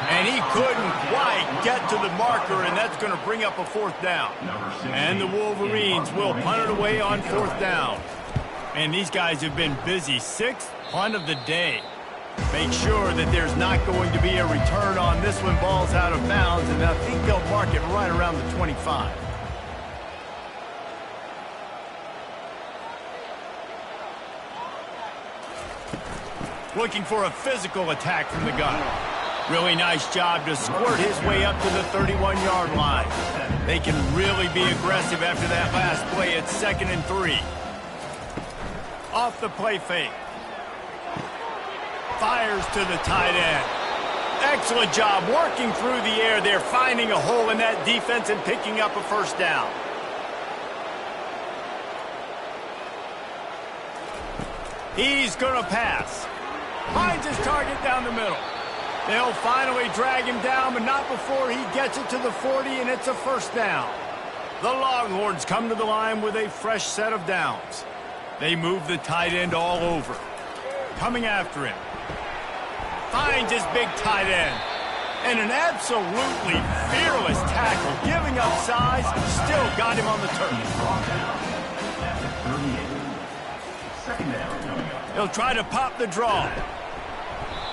And he couldn't quite get to the marker, and that's going to bring up a 4th down. And the Wolverines will punt it away on 4th down. And these guys have been busy. 6th punt of the day. Make sure that there's not going to be a return on this one. Ball's out of bounds, and I think they'll mark it right around the 25. Looking for a physical attack from the gun. Really nice job to squirt his way up to the 31-yard line. They can really be aggressive after that last play. It's 2nd and 3. Off the play fake. Fires to the tight end. Excellent job working through the air there, finding a hole in that defense and picking up a first down. He's going to pass. Finds his target down the middle. They'll finally drag him down, but not before he gets it to the 40, and it's a first down. The Longhorns come to the line with a fresh set of downs. They move the tight end all over. Coming after him. Finds his big tight end. And an absolutely fearless tackle. Giving up size, still got him on the turf. He'll try to pop the draw.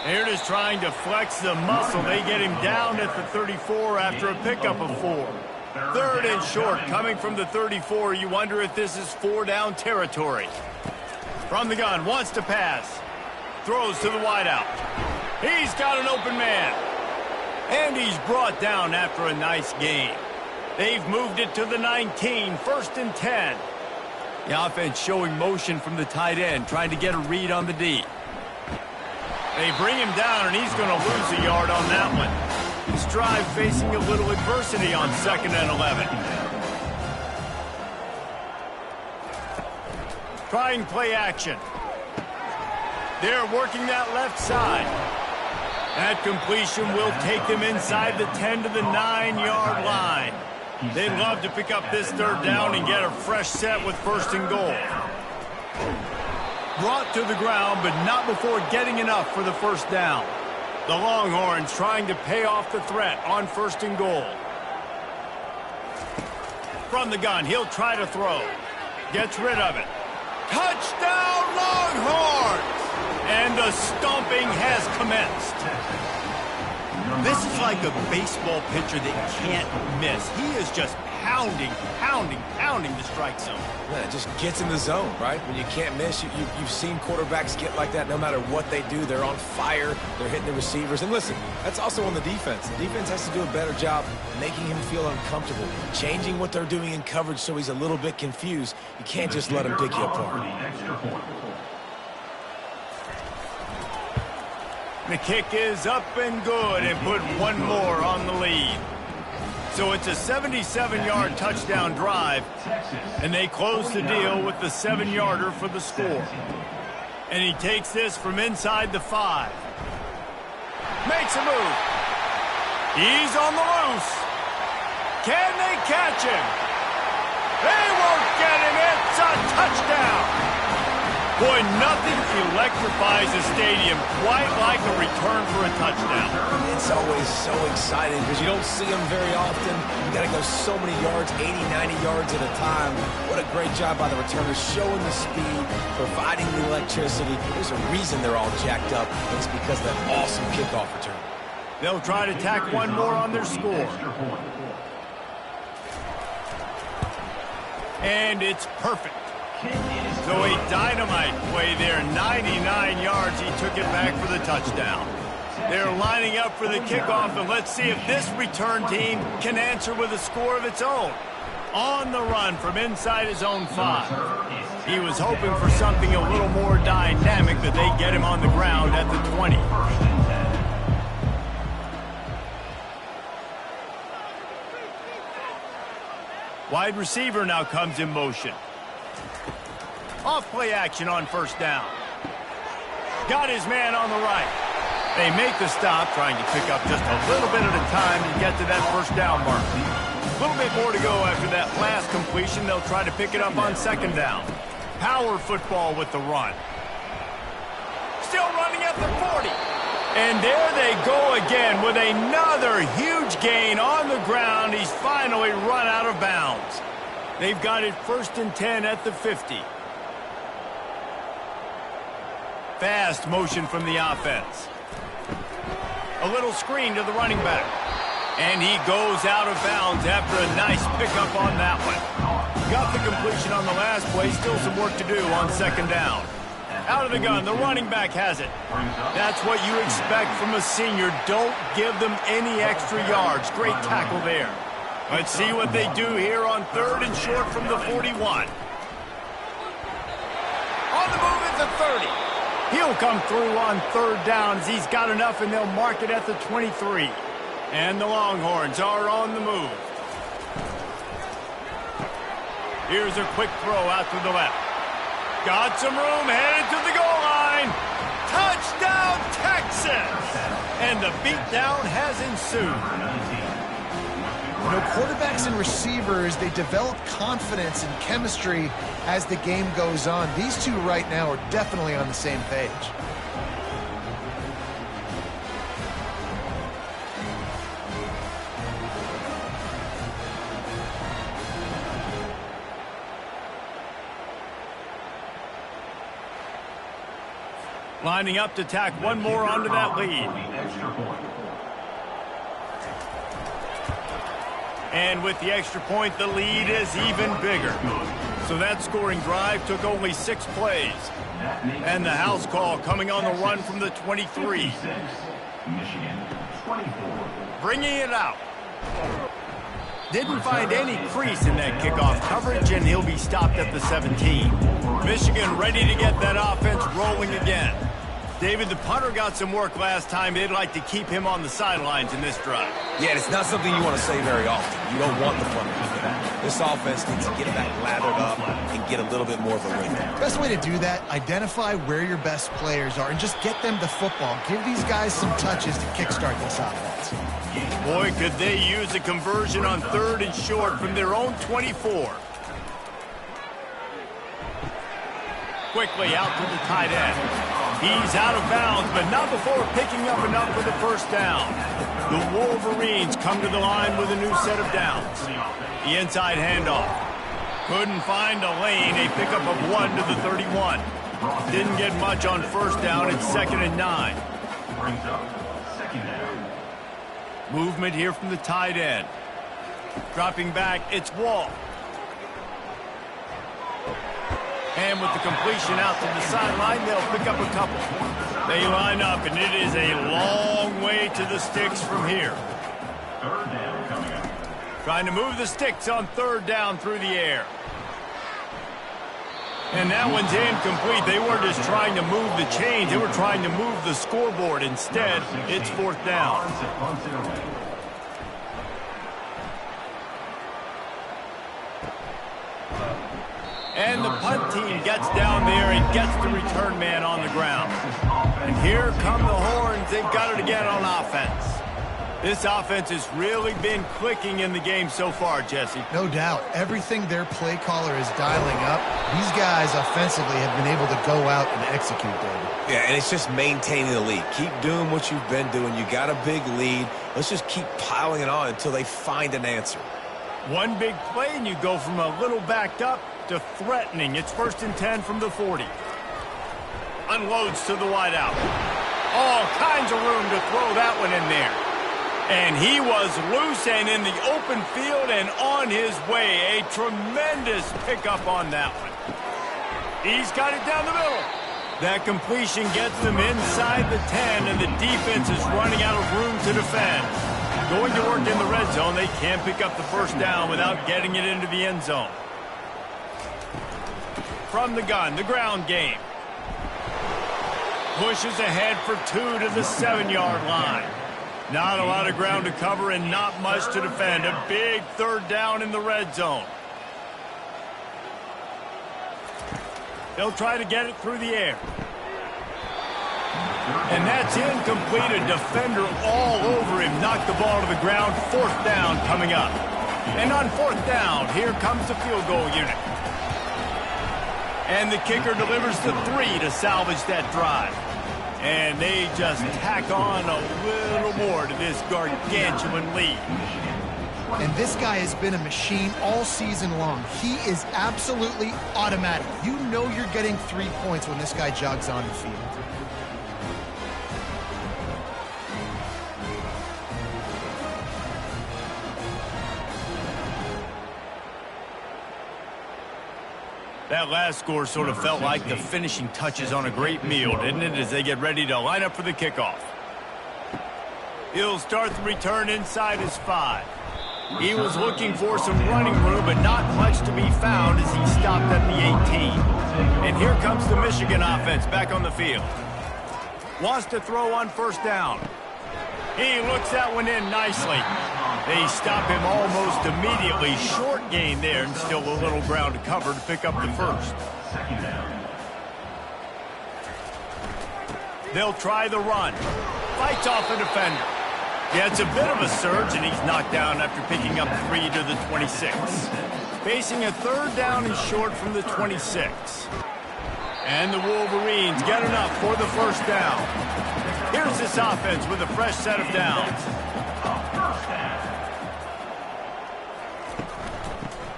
They're just trying to flex the muscle. They get him down at the 34 after a pickup of 4. 3rd and short coming from the 34. You wonder if this is 4-down territory. From the gun, wants to pass. Throws to the wideout. He's got an open man. And he's brought down after a nice gain. They've moved it to the 19, 1st and 10. The offense showing motion from the tight end, trying to get a read on the D. They bring him down, and he's going to lose a yard on that one. This drive facing a little adversity on 2nd and 11. Trying play action. They're working that left side. That completion will take them inside the 10 to the 9-yard line. They'd love to pick up this 3rd down and get a fresh set with 1st and goal. Brought to the ground, but not before getting enough for the first down. The Longhorns trying to pay off the threat on 1st and goal. From the gun, he'll try to throw. Gets rid of it. Touchdown, Longhorns! And the stomping has commenced. This is like a baseball pitcher that can't miss. He is just pounding the strike zone. Yeah, it just gets in the zone, right? When you can't miss, you've seen quarterbacks get like that no matter what they do. They're on fire. They're hitting the receivers. And listen, that's also on the defense. The defense has to do a better job making him feel uncomfortable, changing what they're doing in coverage so he's a little bit confused. You can't just let him pick you apart. The kick is up and good and put one more on the lead. So it's a 77-yard touchdown drive, and they close the deal with the 7-yarder for the score. And he takes this from inside the 5. Makes a move. He's on the loose. Can they catch him? They won't get him. It's a touchdown. Boy, nothing electrifies a stadium quite like a return for a touchdown. It's always so exciting because you don't see them very often. You got to go so many yards, 80, 90 yards at a time. What a great job by the returners, showing the speed, providing the electricity. There's a reason they're all jacked up, and it's because of that awesome kickoff return. They'll try to tack one more on their score. And it's perfect. So a dynamite play there, 99 yards. He took it back for the touchdown. They're lining up for the kickoff, and let's see if this return team can answer with a score of its own. On the run from inside his own 5. He was hoping for something a little more dynamic, but they get him on the ground at the 20. Wide receiver now comes in motion. Off play action on first down. Got his man on the right. They make the stop, trying to pick up just a little bit at a time to get to that first down mark. A little bit more to go after that last completion. They'll try to pick it up on second down. Power football with the run. Still running at the 40. And there they go again with another huge gain on the ground. He's finally run out of bounds. They've got it 1st and 10 at the 50. Fast motion from the offense. A little screen to the running back. And he goes out of bounds after a nice pickup on that one. Got the completion on the last play. Still some work to do on second down. Out of the gun, the running back has it. That's what you expect from a senior. Don't give them any extra yards. Great tackle there. Let's see what they do here on 3rd and short from the 41. On the move at the 30. He'll come through on 3rd down as he's got enough, and they'll mark it at the 23. And the Longhorns are on the move. Here's a quick throw out to the left. Got some room, headed to the goal line. Touchdown, Texas! And the beatdown has ensued. You know, quarterbacks and receivers, they develop confidence and chemistry as the game goes on. These two right now are definitely on the same page. Lining up to tack one more onto that lead. And with the extra point, the lead is even bigger. So that scoring drive took only 6 plays. And the house call coming on the run from the 23. Bringing it out. Didn't find any crease in that kickoff coverage, and he'll be stopped at the 17. Michigan ready to get that offense rolling again. David, the punter got some work last time. They'd like to keep him on the sidelines in this drive. Yeah, it's not something you want to say very often. You don't want the punter to do that. This offense needs to get back lathered up and get a little bit more of a rhythm. Best way to do that, identify where your best players are and just get them the football. Give these guys some touches to kickstart this offense. Boy, could they use a conversion on 3rd and short from their own 24. Quickly out to the tight end. He's out of bounds, but not before picking up enough for the first down. The Wolverines come to the line with a new set of downs. The inside handoff. Couldn't find a lane. A pickup of 1 to the 31. Didn't get much on first down. It's 2nd and 9. Movement here from the tight end. Dropping back, it's Wall. And with the completion out to the sideline, they'll pick up a couple. They line up, and it is a long way to the sticks from here. 3rd down coming up. Trying to move the sticks on 3rd down through the air. And that one's incomplete. They weren't just trying to move the chains. They were trying to move the scoreboard. Instead, it's 4th down. And the punt team gets down there and gets the return man on the ground. And here come the horns. They've got it again on offense. This offense has really been clicking in the game so far, Jesse. No doubt. Everything their play caller is dialing up, these guys offensively have been able to go out and execute, David. Yeah, and it's just maintaining the lead. Keep doing what you've been doing. You got a big lead. Let's just keep piling it on until they find an answer. One big play, and you go from a little backed up to threatening. It's 1st and 10 from the 40. Unloads to the wideout. All kinds of room to throw that one in there. And he was loose and in the open field and on his way. A tremendous pickup on that one. He's got it down the middle. That completion gets them inside the 10, and the defense is running out of room to defend. Going to work in the red zone, they can't pick up the first down without getting it into the end zone. From the gun, the ground game. Pushes ahead for 2 to the 7-yard line. Not a lot of ground to cover and not much to defend. A big 3rd down in the red zone. They'll try to get it through the air. And that's incomplete. A defender all over him. Knocked the ball to the ground. 4th down coming up. And on 4th down, here comes the field goal unit. And the kicker delivers the 3 to salvage that drive. And they just tack on a little more to this gargantuan lead. And this guy has been a machine all season long. He is absolutely automatic. You know you're getting 3 points when this guy jogs on the field. That last score sort of felt like the finishing touches on a great meal, didn't it, as they get ready to line up for the kickoff. He'll start the return inside his 5. He was looking for some running room, but not much to be found as he stopped at the 18. And here comes the Michigan offense back on the field. Wants to throw on 1st down. He looks that one in nicely. They stop him almost immediately. Short gain there, and still a little ground to cover to pick up the 1st. They'll try the run. Fights off a defender. Yeah, it's a bit of a surge, and he's knocked down after picking up 3 to the 26. Facing a 3rd down and short from the 26. And the Wolverines get enough for the 1st down. Here's this offense with a fresh set of downs.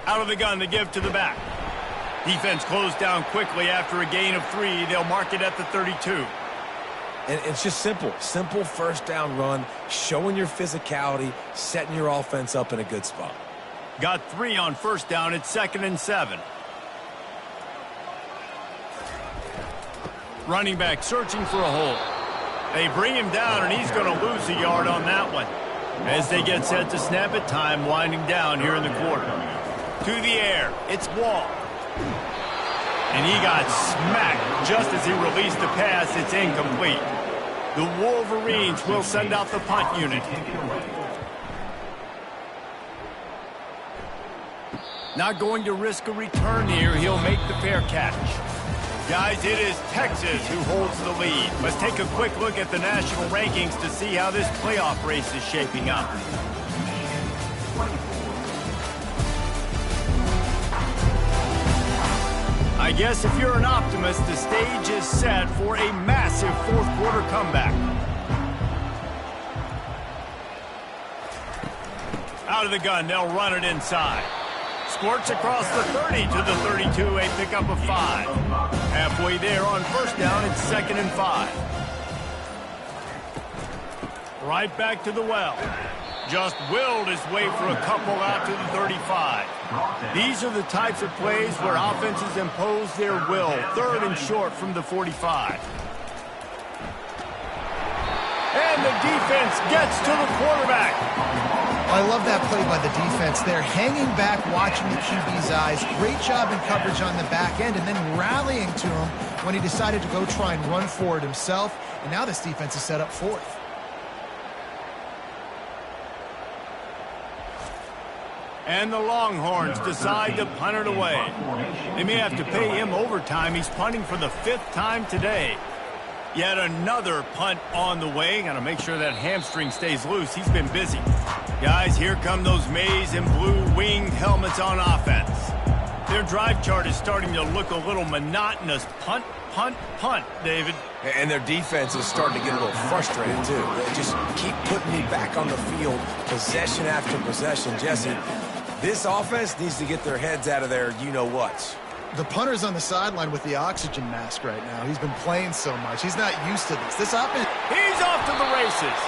Out of the gun, they give to the back. Defense closed down quickly after a gain of 3. They'll mark it at the 32. And it's just simple. Simple 1st down run, showing your physicality, setting your offense up in a good spot. Got 3 on 1st down. It's 2nd and 7. Running back searching for a hole. They bring him down, and he's going to lose a yard on that one. As they get set to snap it, time winding down here in the quarter. To the air, it's Wall. And he got smacked just as he released the pass. It's incomplete. The Wolverines will send out the punt unit. Not going to risk a return here. He'll make the fair catch. Guys, it is Texas who holds the lead. Let's take a quick look at the national rankings to see how this playoff race is shaping up. I guess if you're an optimist, the stage is set for a massive 4th quarter comeback. Out of the gun, they'll run it inside. Squirts across the 30 to the 32, a pickup of 5. Halfway there on 1st down, it's 2nd and 5. Right back to the well. Just willed his way for a couple out to the 35. These are the types of plays where offenses impose their will. 3rd and short from the 45. And the defense gets to the quarterback. I love that play by the defense there. Hanging back, watching the QB's eyes. Great job in coverage on the back end, and then rallying to him when he decided to go try and run for it himself. And now this defense is set up 4th. And the Longhorns decide to punt it away. They may have to pay him overtime. He's punting for the 5th time today. Yet another punt on the way. Got to make sure that hamstring stays loose. He's been busy. Guys, here come those maize and blue winged helmets on offense. Their drive chart is starting to look a little monotonous. Punt, punt, punt, David. And their defense is starting to get a little frustrated, too. They just keep putting me back on the field, possession after possession. Jesse, this offense needs to get their heads out of their you-know-whats. The punter's on the sideline with the oxygen mask right now. He's been playing so much. He's not used to this. This offense... He's off to the races.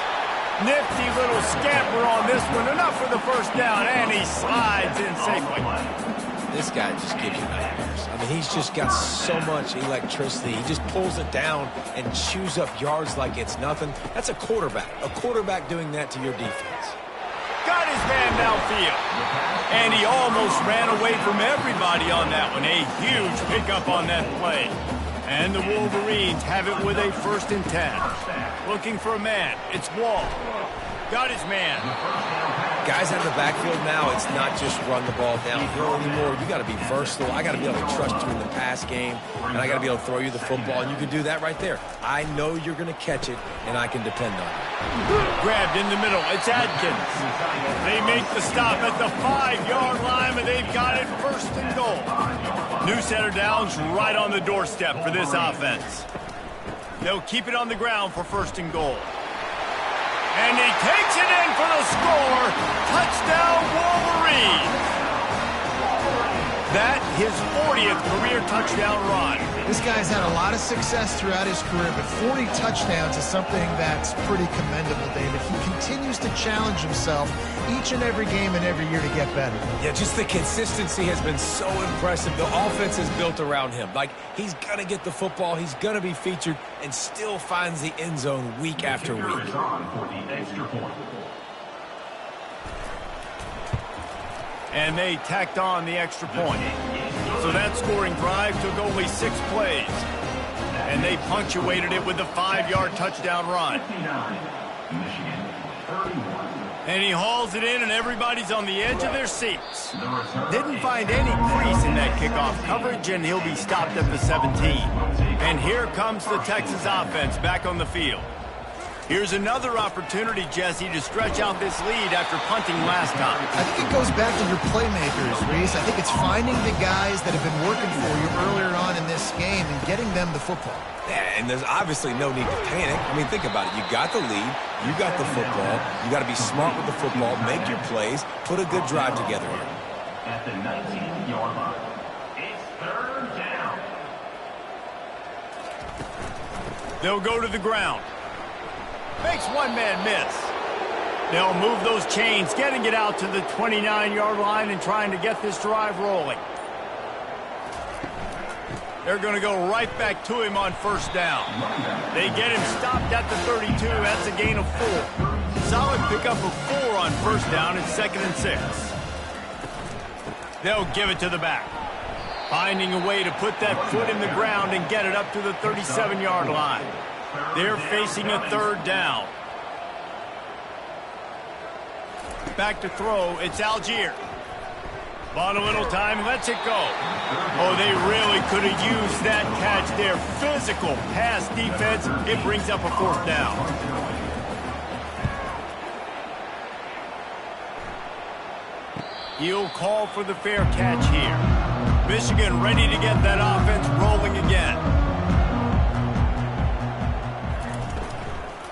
Nifty little scamper on this one. Enough for the first down, and he slides in safely. This guy just gives you nightmares. I mean, he's just got so much electricity. He just pulls it down and chews up yards like it's nothing. That's a quarterback. A quarterback doing that to your defense. Got his man downfield. And he almost ran away from everybody on that one. A huge pickup on that play. And the Wolverines have it with a 1st and 10. Looking for a man. It's Wall. Got his man. Guys out of the backfield now, it's not just run the ball downhill anymore. You got to be versatile. I got to be able to trust you in the pass game, and I got to be able to throw you the football, and you can do that right there. I know you're going to catch it, and I can depend on it. Grabbed in the middle. It's Adkins. They make the stop at the 5-yard line, and they've got it 1st and goal. New set of downs right on the doorstep for this offense. They'll keep it on the ground for 1st and goal. And he takes it in for the score. Touchdown, Wolverines. That, his 40th career touchdown run. This guy's had a lot of success throughout his career, but 40 touchdowns is something that's pretty commendable, David. He continues to challenge himself each and every game and every year to get better. Yeah, just the consistency has been so impressive. The offense is built around him. Like, he's going to get the football, he's going to be featured, and still finds the end zone week after week. And they tacked on the extra point. So that scoring drive took only 6 plays. And they punctuated it with a 5-yard touchdown run. And he hauls it in, and everybody's on the edge of their seats. Didn't find any crease in that kickoff coverage, and he'll be stopped at the 17. And here comes the Texas offense back on the field. Here's another opportunity, Jesse, to stretch out this lead after punting last time. I think it goes back to your playmakers, Reese. I think it's finding the guys that have been working for you earlier on in this game and getting them the football. Yeah, and there's obviously no need to panic. I mean, think about it. You got the lead. You got the football. You got to be smart with the football, make your plays, put a good drive together here. At the 19-yard line, it's 3rd down. They'll go to the ground. Makes one man miss. They'll move those chains, getting it out to the 29-yard line and trying to get this drive rolling. They're going to go right back to him on 1st down. They get him stopped at the 32. That's a gain of 4. Solid pickup of 4 on 1st down. It's 2nd and 6. They'll give it to the back. Finding a way to put that foot in the ground and get it up to the 37-yard line. They're facing a 3rd down. Back to throw. It's Algier. Bought a little time. Lets it go. Oh, they really could have used that catch there. Physical pass defense. It brings up a 4th down. He'll call for the fair catch here. Michigan ready to get that offense rolling again.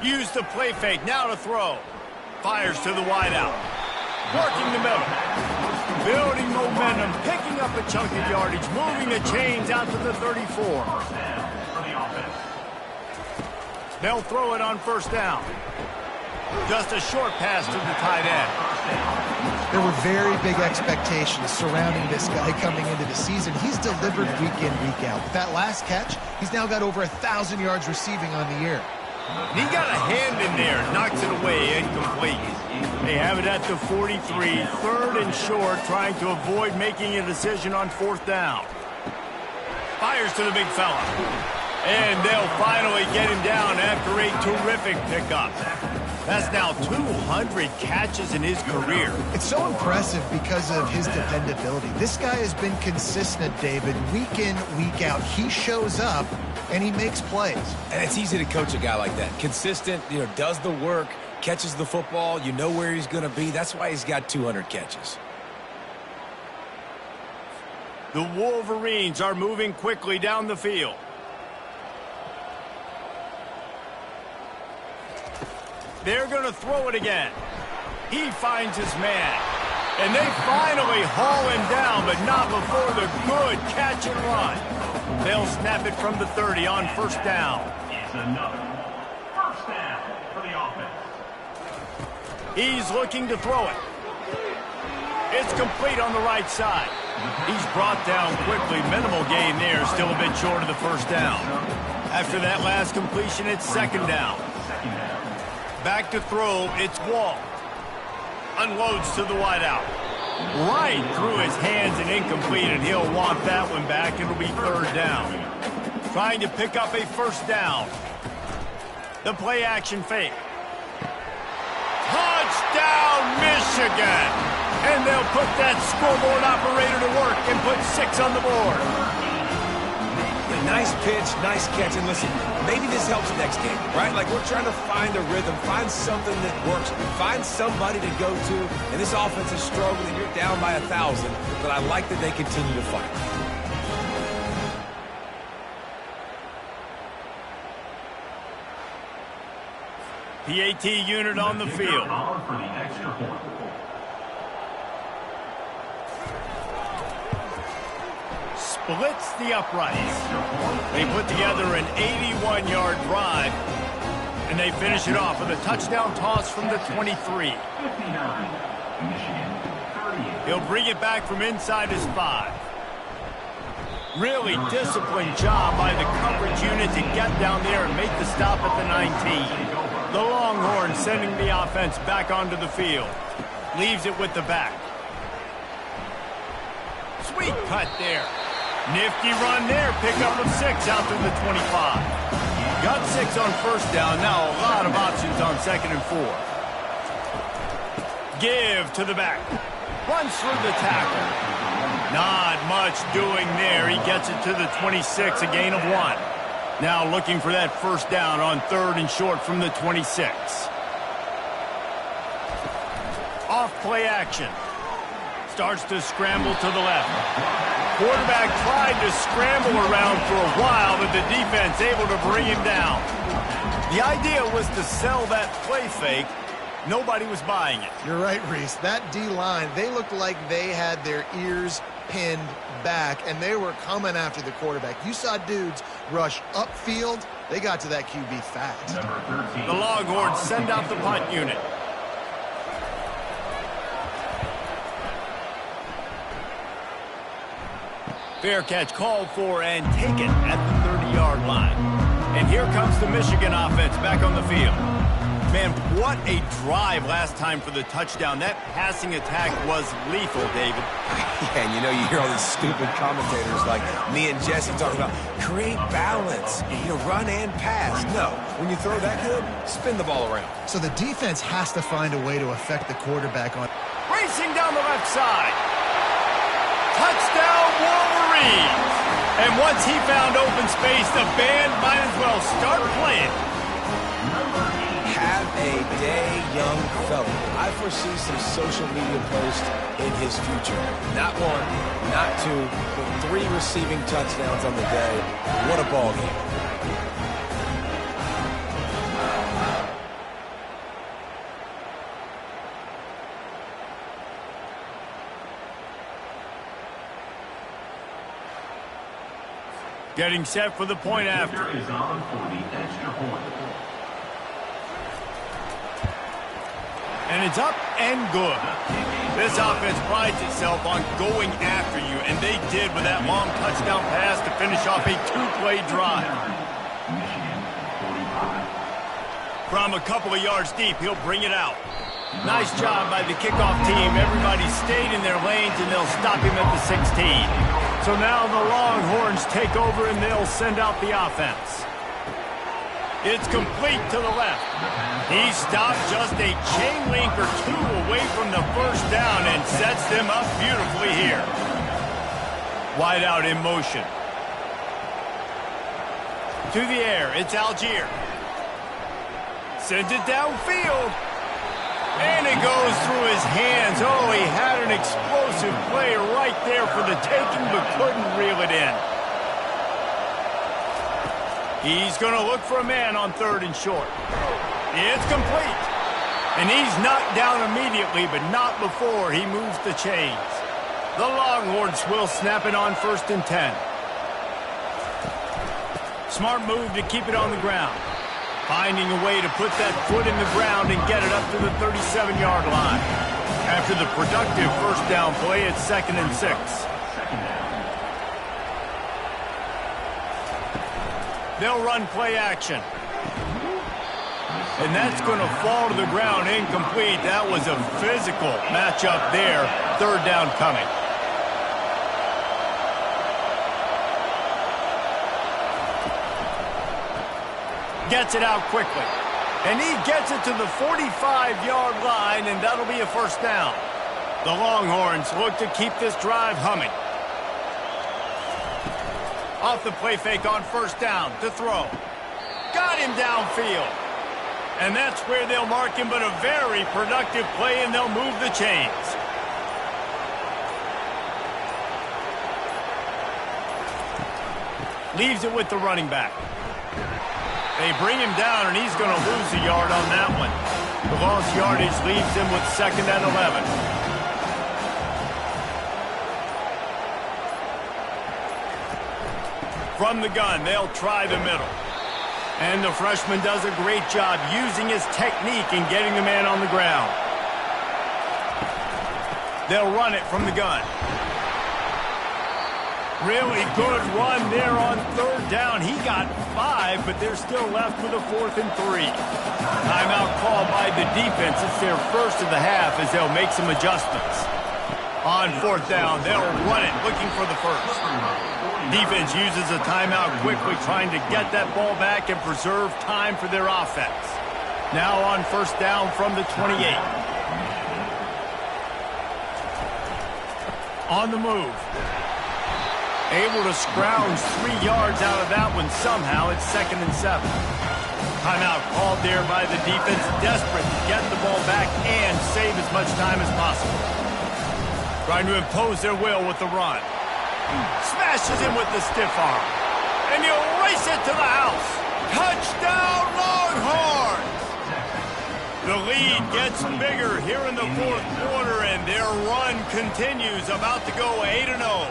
Use the play fake, now to throw. Fires to the wideout. Working the middle. Building momentum, picking up a chunk of yardage, moving the chains out to the 34. They'll throw it on 1st down. Just a short pass to the tight end. There were very big expectations surrounding this guy coming into the season. He's delivered week in, week out. With that last catch, he's now got over 1,000 yards receiving on the year. He got a hand in there, knocks it away, incomplete. They have it at the 43, 3rd and short, trying to avoid making a decision on 4th down. Fires to the big fella. And they'll finally get him down after a terrific pickup. That's now 200 catches in his career. It's so impressive because of his dependability. This guy has been consistent, David, week in, week out. He shows up and he makes plays. And it's easy to coach a guy like that. Consistent, does the work, catches the football, you know where he's going to be. That's why he's got 200 catches. The Wolverines are moving quickly down the field. They're going to throw it again. He finds his man. And they finally haul him down, but not before the good catch and run. They'll snap it from the 30 on first down. It's another first down for the offense. He's looking to throw it. It's complete on the right side. He's brought down quickly. Minimal gain there, still a bit short of the first down. After that last completion, it's second down. Back to throw, it's Wall. Unloads to the wideout. Right through his hands and incomplete, and he'll want that one back. It'll be third down. Trying to pick up a first down. The play action fake. Touchdown, Michigan! And they'll put that scoreboard operator to work and put 6 on the board. Nice pitch, nice catch, and listen, maybe this helps next game, right? Like we're trying to find a rhythm, find something that works, find somebody to go to, and this offense is struggling. You're down by 1,000, but I like that they continue to fight. PAT unit on the field. For the extra point. Splits the uprights. They put together an 81-yard drive, and they finish it off with a touchdown toss from the 23. 59. Michigan, 38. He'll bring it back from inside his 5. Really disciplined job by the coverage unit to get down there and make the stop at the 19. The Longhorns sending the offense back onto the field. Leaves it with the back. Sweet cut there. Nifty run there. Pickup of 6 out to the 25. Got 6 on first down. Now a lot of options on second and 4. Give to the back. Runs through the tackle. Not much doing there. He gets it to the 26, a gain of 1. Now looking for that first down on third and short from the 26. Off play action. Starts to scramble to the left. Quarterback tried to scramble around for a while, but the defense able to bring him down. The idea was to sell that play fake. Nobody was buying it. You're right, Reese. That D-line, they looked like they had their ears pinned back, and they were coming after the quarterback. You saw dudes rush upfield. They got to that QB fast. The Longhorns send out the punt unit. Fair catch called for and taken at the 30-yard line. And here comes the Michigan offense back on the field. Man, what a drive last time for the touchdown. That passing attack was lethal, David. Yeah, and you hear all these stupid commentators like me and Jesse talking about create balance, run and pass. No, when you throw that good, spin the ball around. So the defense has to find a way to affect the quarterback on. Racing down the left side. Touchdown, Wolverines! And once he found open space, the band might as well start playing. Have a day, young fella. I foresee some social media posts in his future. Not 1, not 2, but 3 receiving touchdowns on the day. What a ball game. Getting set for the point after. Is on for the extra point. And it's up and good. This offense prides itself on going after you, and they did with that long touchdown pass to finish off a 2-play drive. From a couple of yards deep, he'll bring it out. Nice job by the kickoff team. Everybody stayed in their lanes, and they'll stop him at the 16. So now the Longhorns take over, and they'll send out the offense. It's complete to the left. He stopped just a chain link or 2 away from the first down and sets them up beautifully here. Wide out in motion. To the air, it's Algier. Sends it downfield. And it goes through his hands. Oh, he had an explosive play right there for the taking, but couldn't reel it in. He's going to look for a man on 3rd and short. It's complete. And he's knocked down immediately, but not before he moves the chains. The Longhorns will snap it on 1st and 10. Smart move to keep it on the ground. Finding a way to put that foot in the ground and get it up to the 37-yard line. After the productive first down play, it's 2nd and 6. They'll run play action. And that's going to fall to the ground incomplete. That was a physical matchup there. 3rd down coming. Gets it out quickly. And he gets it to the 45-yard line, and that'll be a 1st down. The Longhorns look to keep this drive humming. Off the play fake on 1st down to throw. Got him downfield. And that's where they'll mark him, but a very productive play, and they'll move the chains. Leaves it with the running back. They bring him down, and he's going to lose a yard on that one. The lost yardage leaves him with 2nd and 11. From the gun, they'll try the middle. And the freshman does a great job using his technique and getting the man on the ground. They'll run it from the gun. Really good run there on 3rd down. He got 5, but they're still left with a 4th and 3. Timeout called by the defense. It's their first of the half as they'll make some adjustments. On 4th down, they'll run it, looking for the first. Defense uses a timeout quickly, trying to get that ball back and preserve time for their offense. Now on 1st down from the 28. On the move. Able to scrounge 3 yards out of that one somehow. It's 2nd and 7. Timeout called there by the defense, desperate to get the ball back and save as much time as possible. Trying to impose their will with the run. Smashes him with the stiff arm. And he'll race it to the house. Touchdown, Longhorns! The lead gets bigger here in the 4th quarter, and their run continues, about to go 8-0.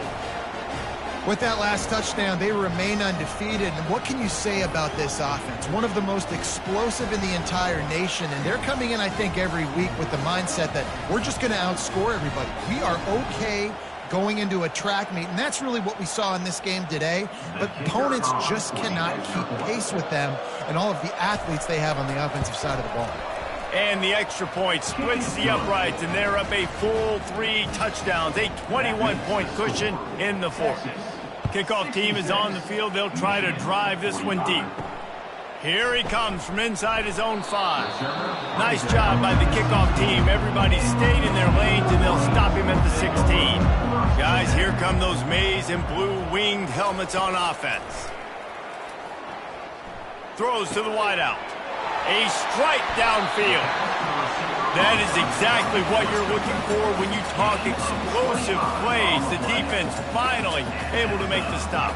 With that last touchdown, they remain undefeated. And what can you say about this offense? One of the most explosive in the entire nation. And they're coming in, I think, every week with the mindset that we're just going to outscore everybody. We are okay going into a track meet. And that's really what we saw in this game today. But opponents just cannot keep pace with them and all of the athletes they have on the offensive side of the ball. And the extra point splits the uprights, and they're up a full 3 touchdowns, a 21-point cushion in the 4th. Kickoff team is on the field. They'll try to drive this one deep. Here he comes from inside his own 5. Nice job by the kickoff team. Everybody stayed in their lanes, and they'll stop him at the 16. Guys, here come those maize and blue winged helmets on offense. Throws to the wideout. A strike downfield. That is exactly what you're looking for when you talk explosive plays. The defense finally able to make the stop.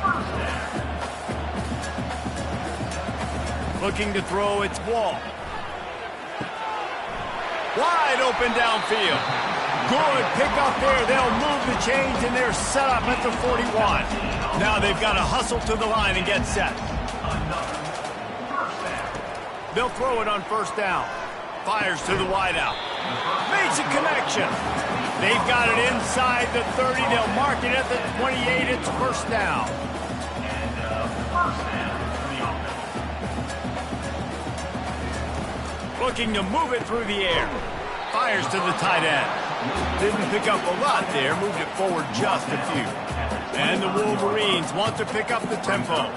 Looking to throw, it's Wall. Wide open downfield. Good pickup there. They'll move the chains, and they're set up at the 41. Now they've got to hustle to the line and get set. They'll throw it on 1st down. Fires to the wideout. Makes a connection. They've got it inside the 30. They'll mark it at the 28. It's 1st down. Looking to move it through the air. Fires to the tight end. Didn't pick up a lot there. Moved it forward just a few. And the Wolverines want to pick up the tempo.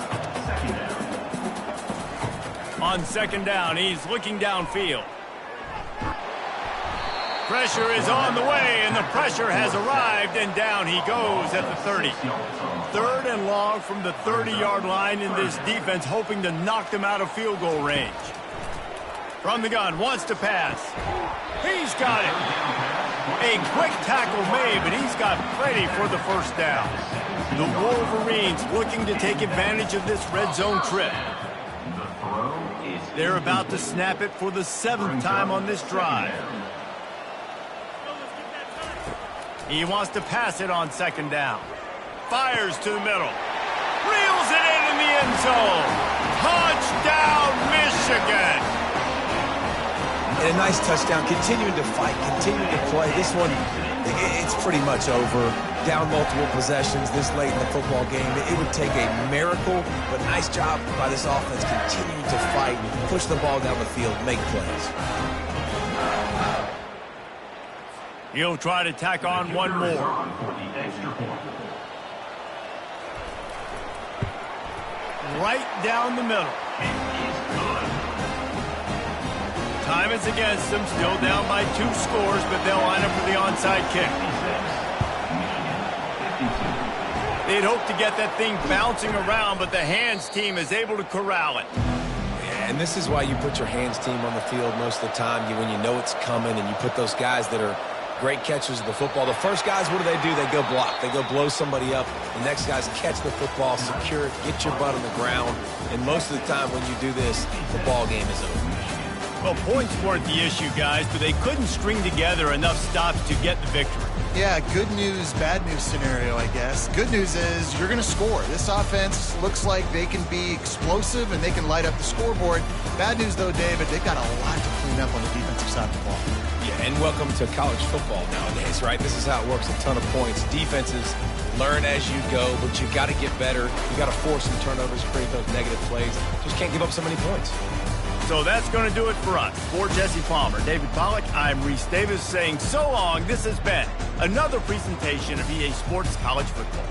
On 2nd down, he's looking downfield. Pressure is on the way, and the pressure has arrived, and down he goes at the 30. 3rd and long from the 30-yard line in this defense, hoping to knock them out of field goal range. From the gun, wants to pass. He's got it. A quick tackle made, but he's got plenty for the first down. The Wolverines looking to take advantage of this red zone trip. They're about to snap it for the 7th time on this drive. He wants to pass it on 2nd down. Fires to the middle. Reels it in the end zone. Touchdown, Michigan! And a nice touchdown, continuing to fight, continuing to play. This one, it's pretty much over. Down multiple possessions this late in the football game. It would take a miracle, but nice job by this offense continuing to fight, push the ball down the field, make plays. He'll try to tack on one more. Right down the middle. Time is against them, still down by 2 scores, but they'll line up for the onside kick. They'd hope to get that thing bouncing around, but the hands team is able to corral it. Yeah, and this is why you put your hands team on the field most of the time, when you know it's coming, and you put those guys that are great catchers of the football. The first guys, what do? They go block. They go blow somebody up. The next guys catch the football, secure it, get your butt on the ground. And most of the time when you do this, the ball game is over. Well, points weren't the issue, guys, but they couldn't string together enough stops to get the victory. Yeah, good news, bad news scenario, I guess. Good news is you're going to score. This offense looks like they can be explosive and they can light up the scoreboard. Bad news, though, David, they've got a lot to clean up on the defensive side of the ball. Yeah, and welcome to college football nowadays, right? This is how it works, a ton of points. Defenses learn as you go, but you got to get better. You got to force some turnovers, create those negative plays. Just can't give up so many points. So that's going to do it for us. For Jesse Palmer, David Pollack, I'm Reese Davis saying so long. This has been another presentation of EA Sports College Football.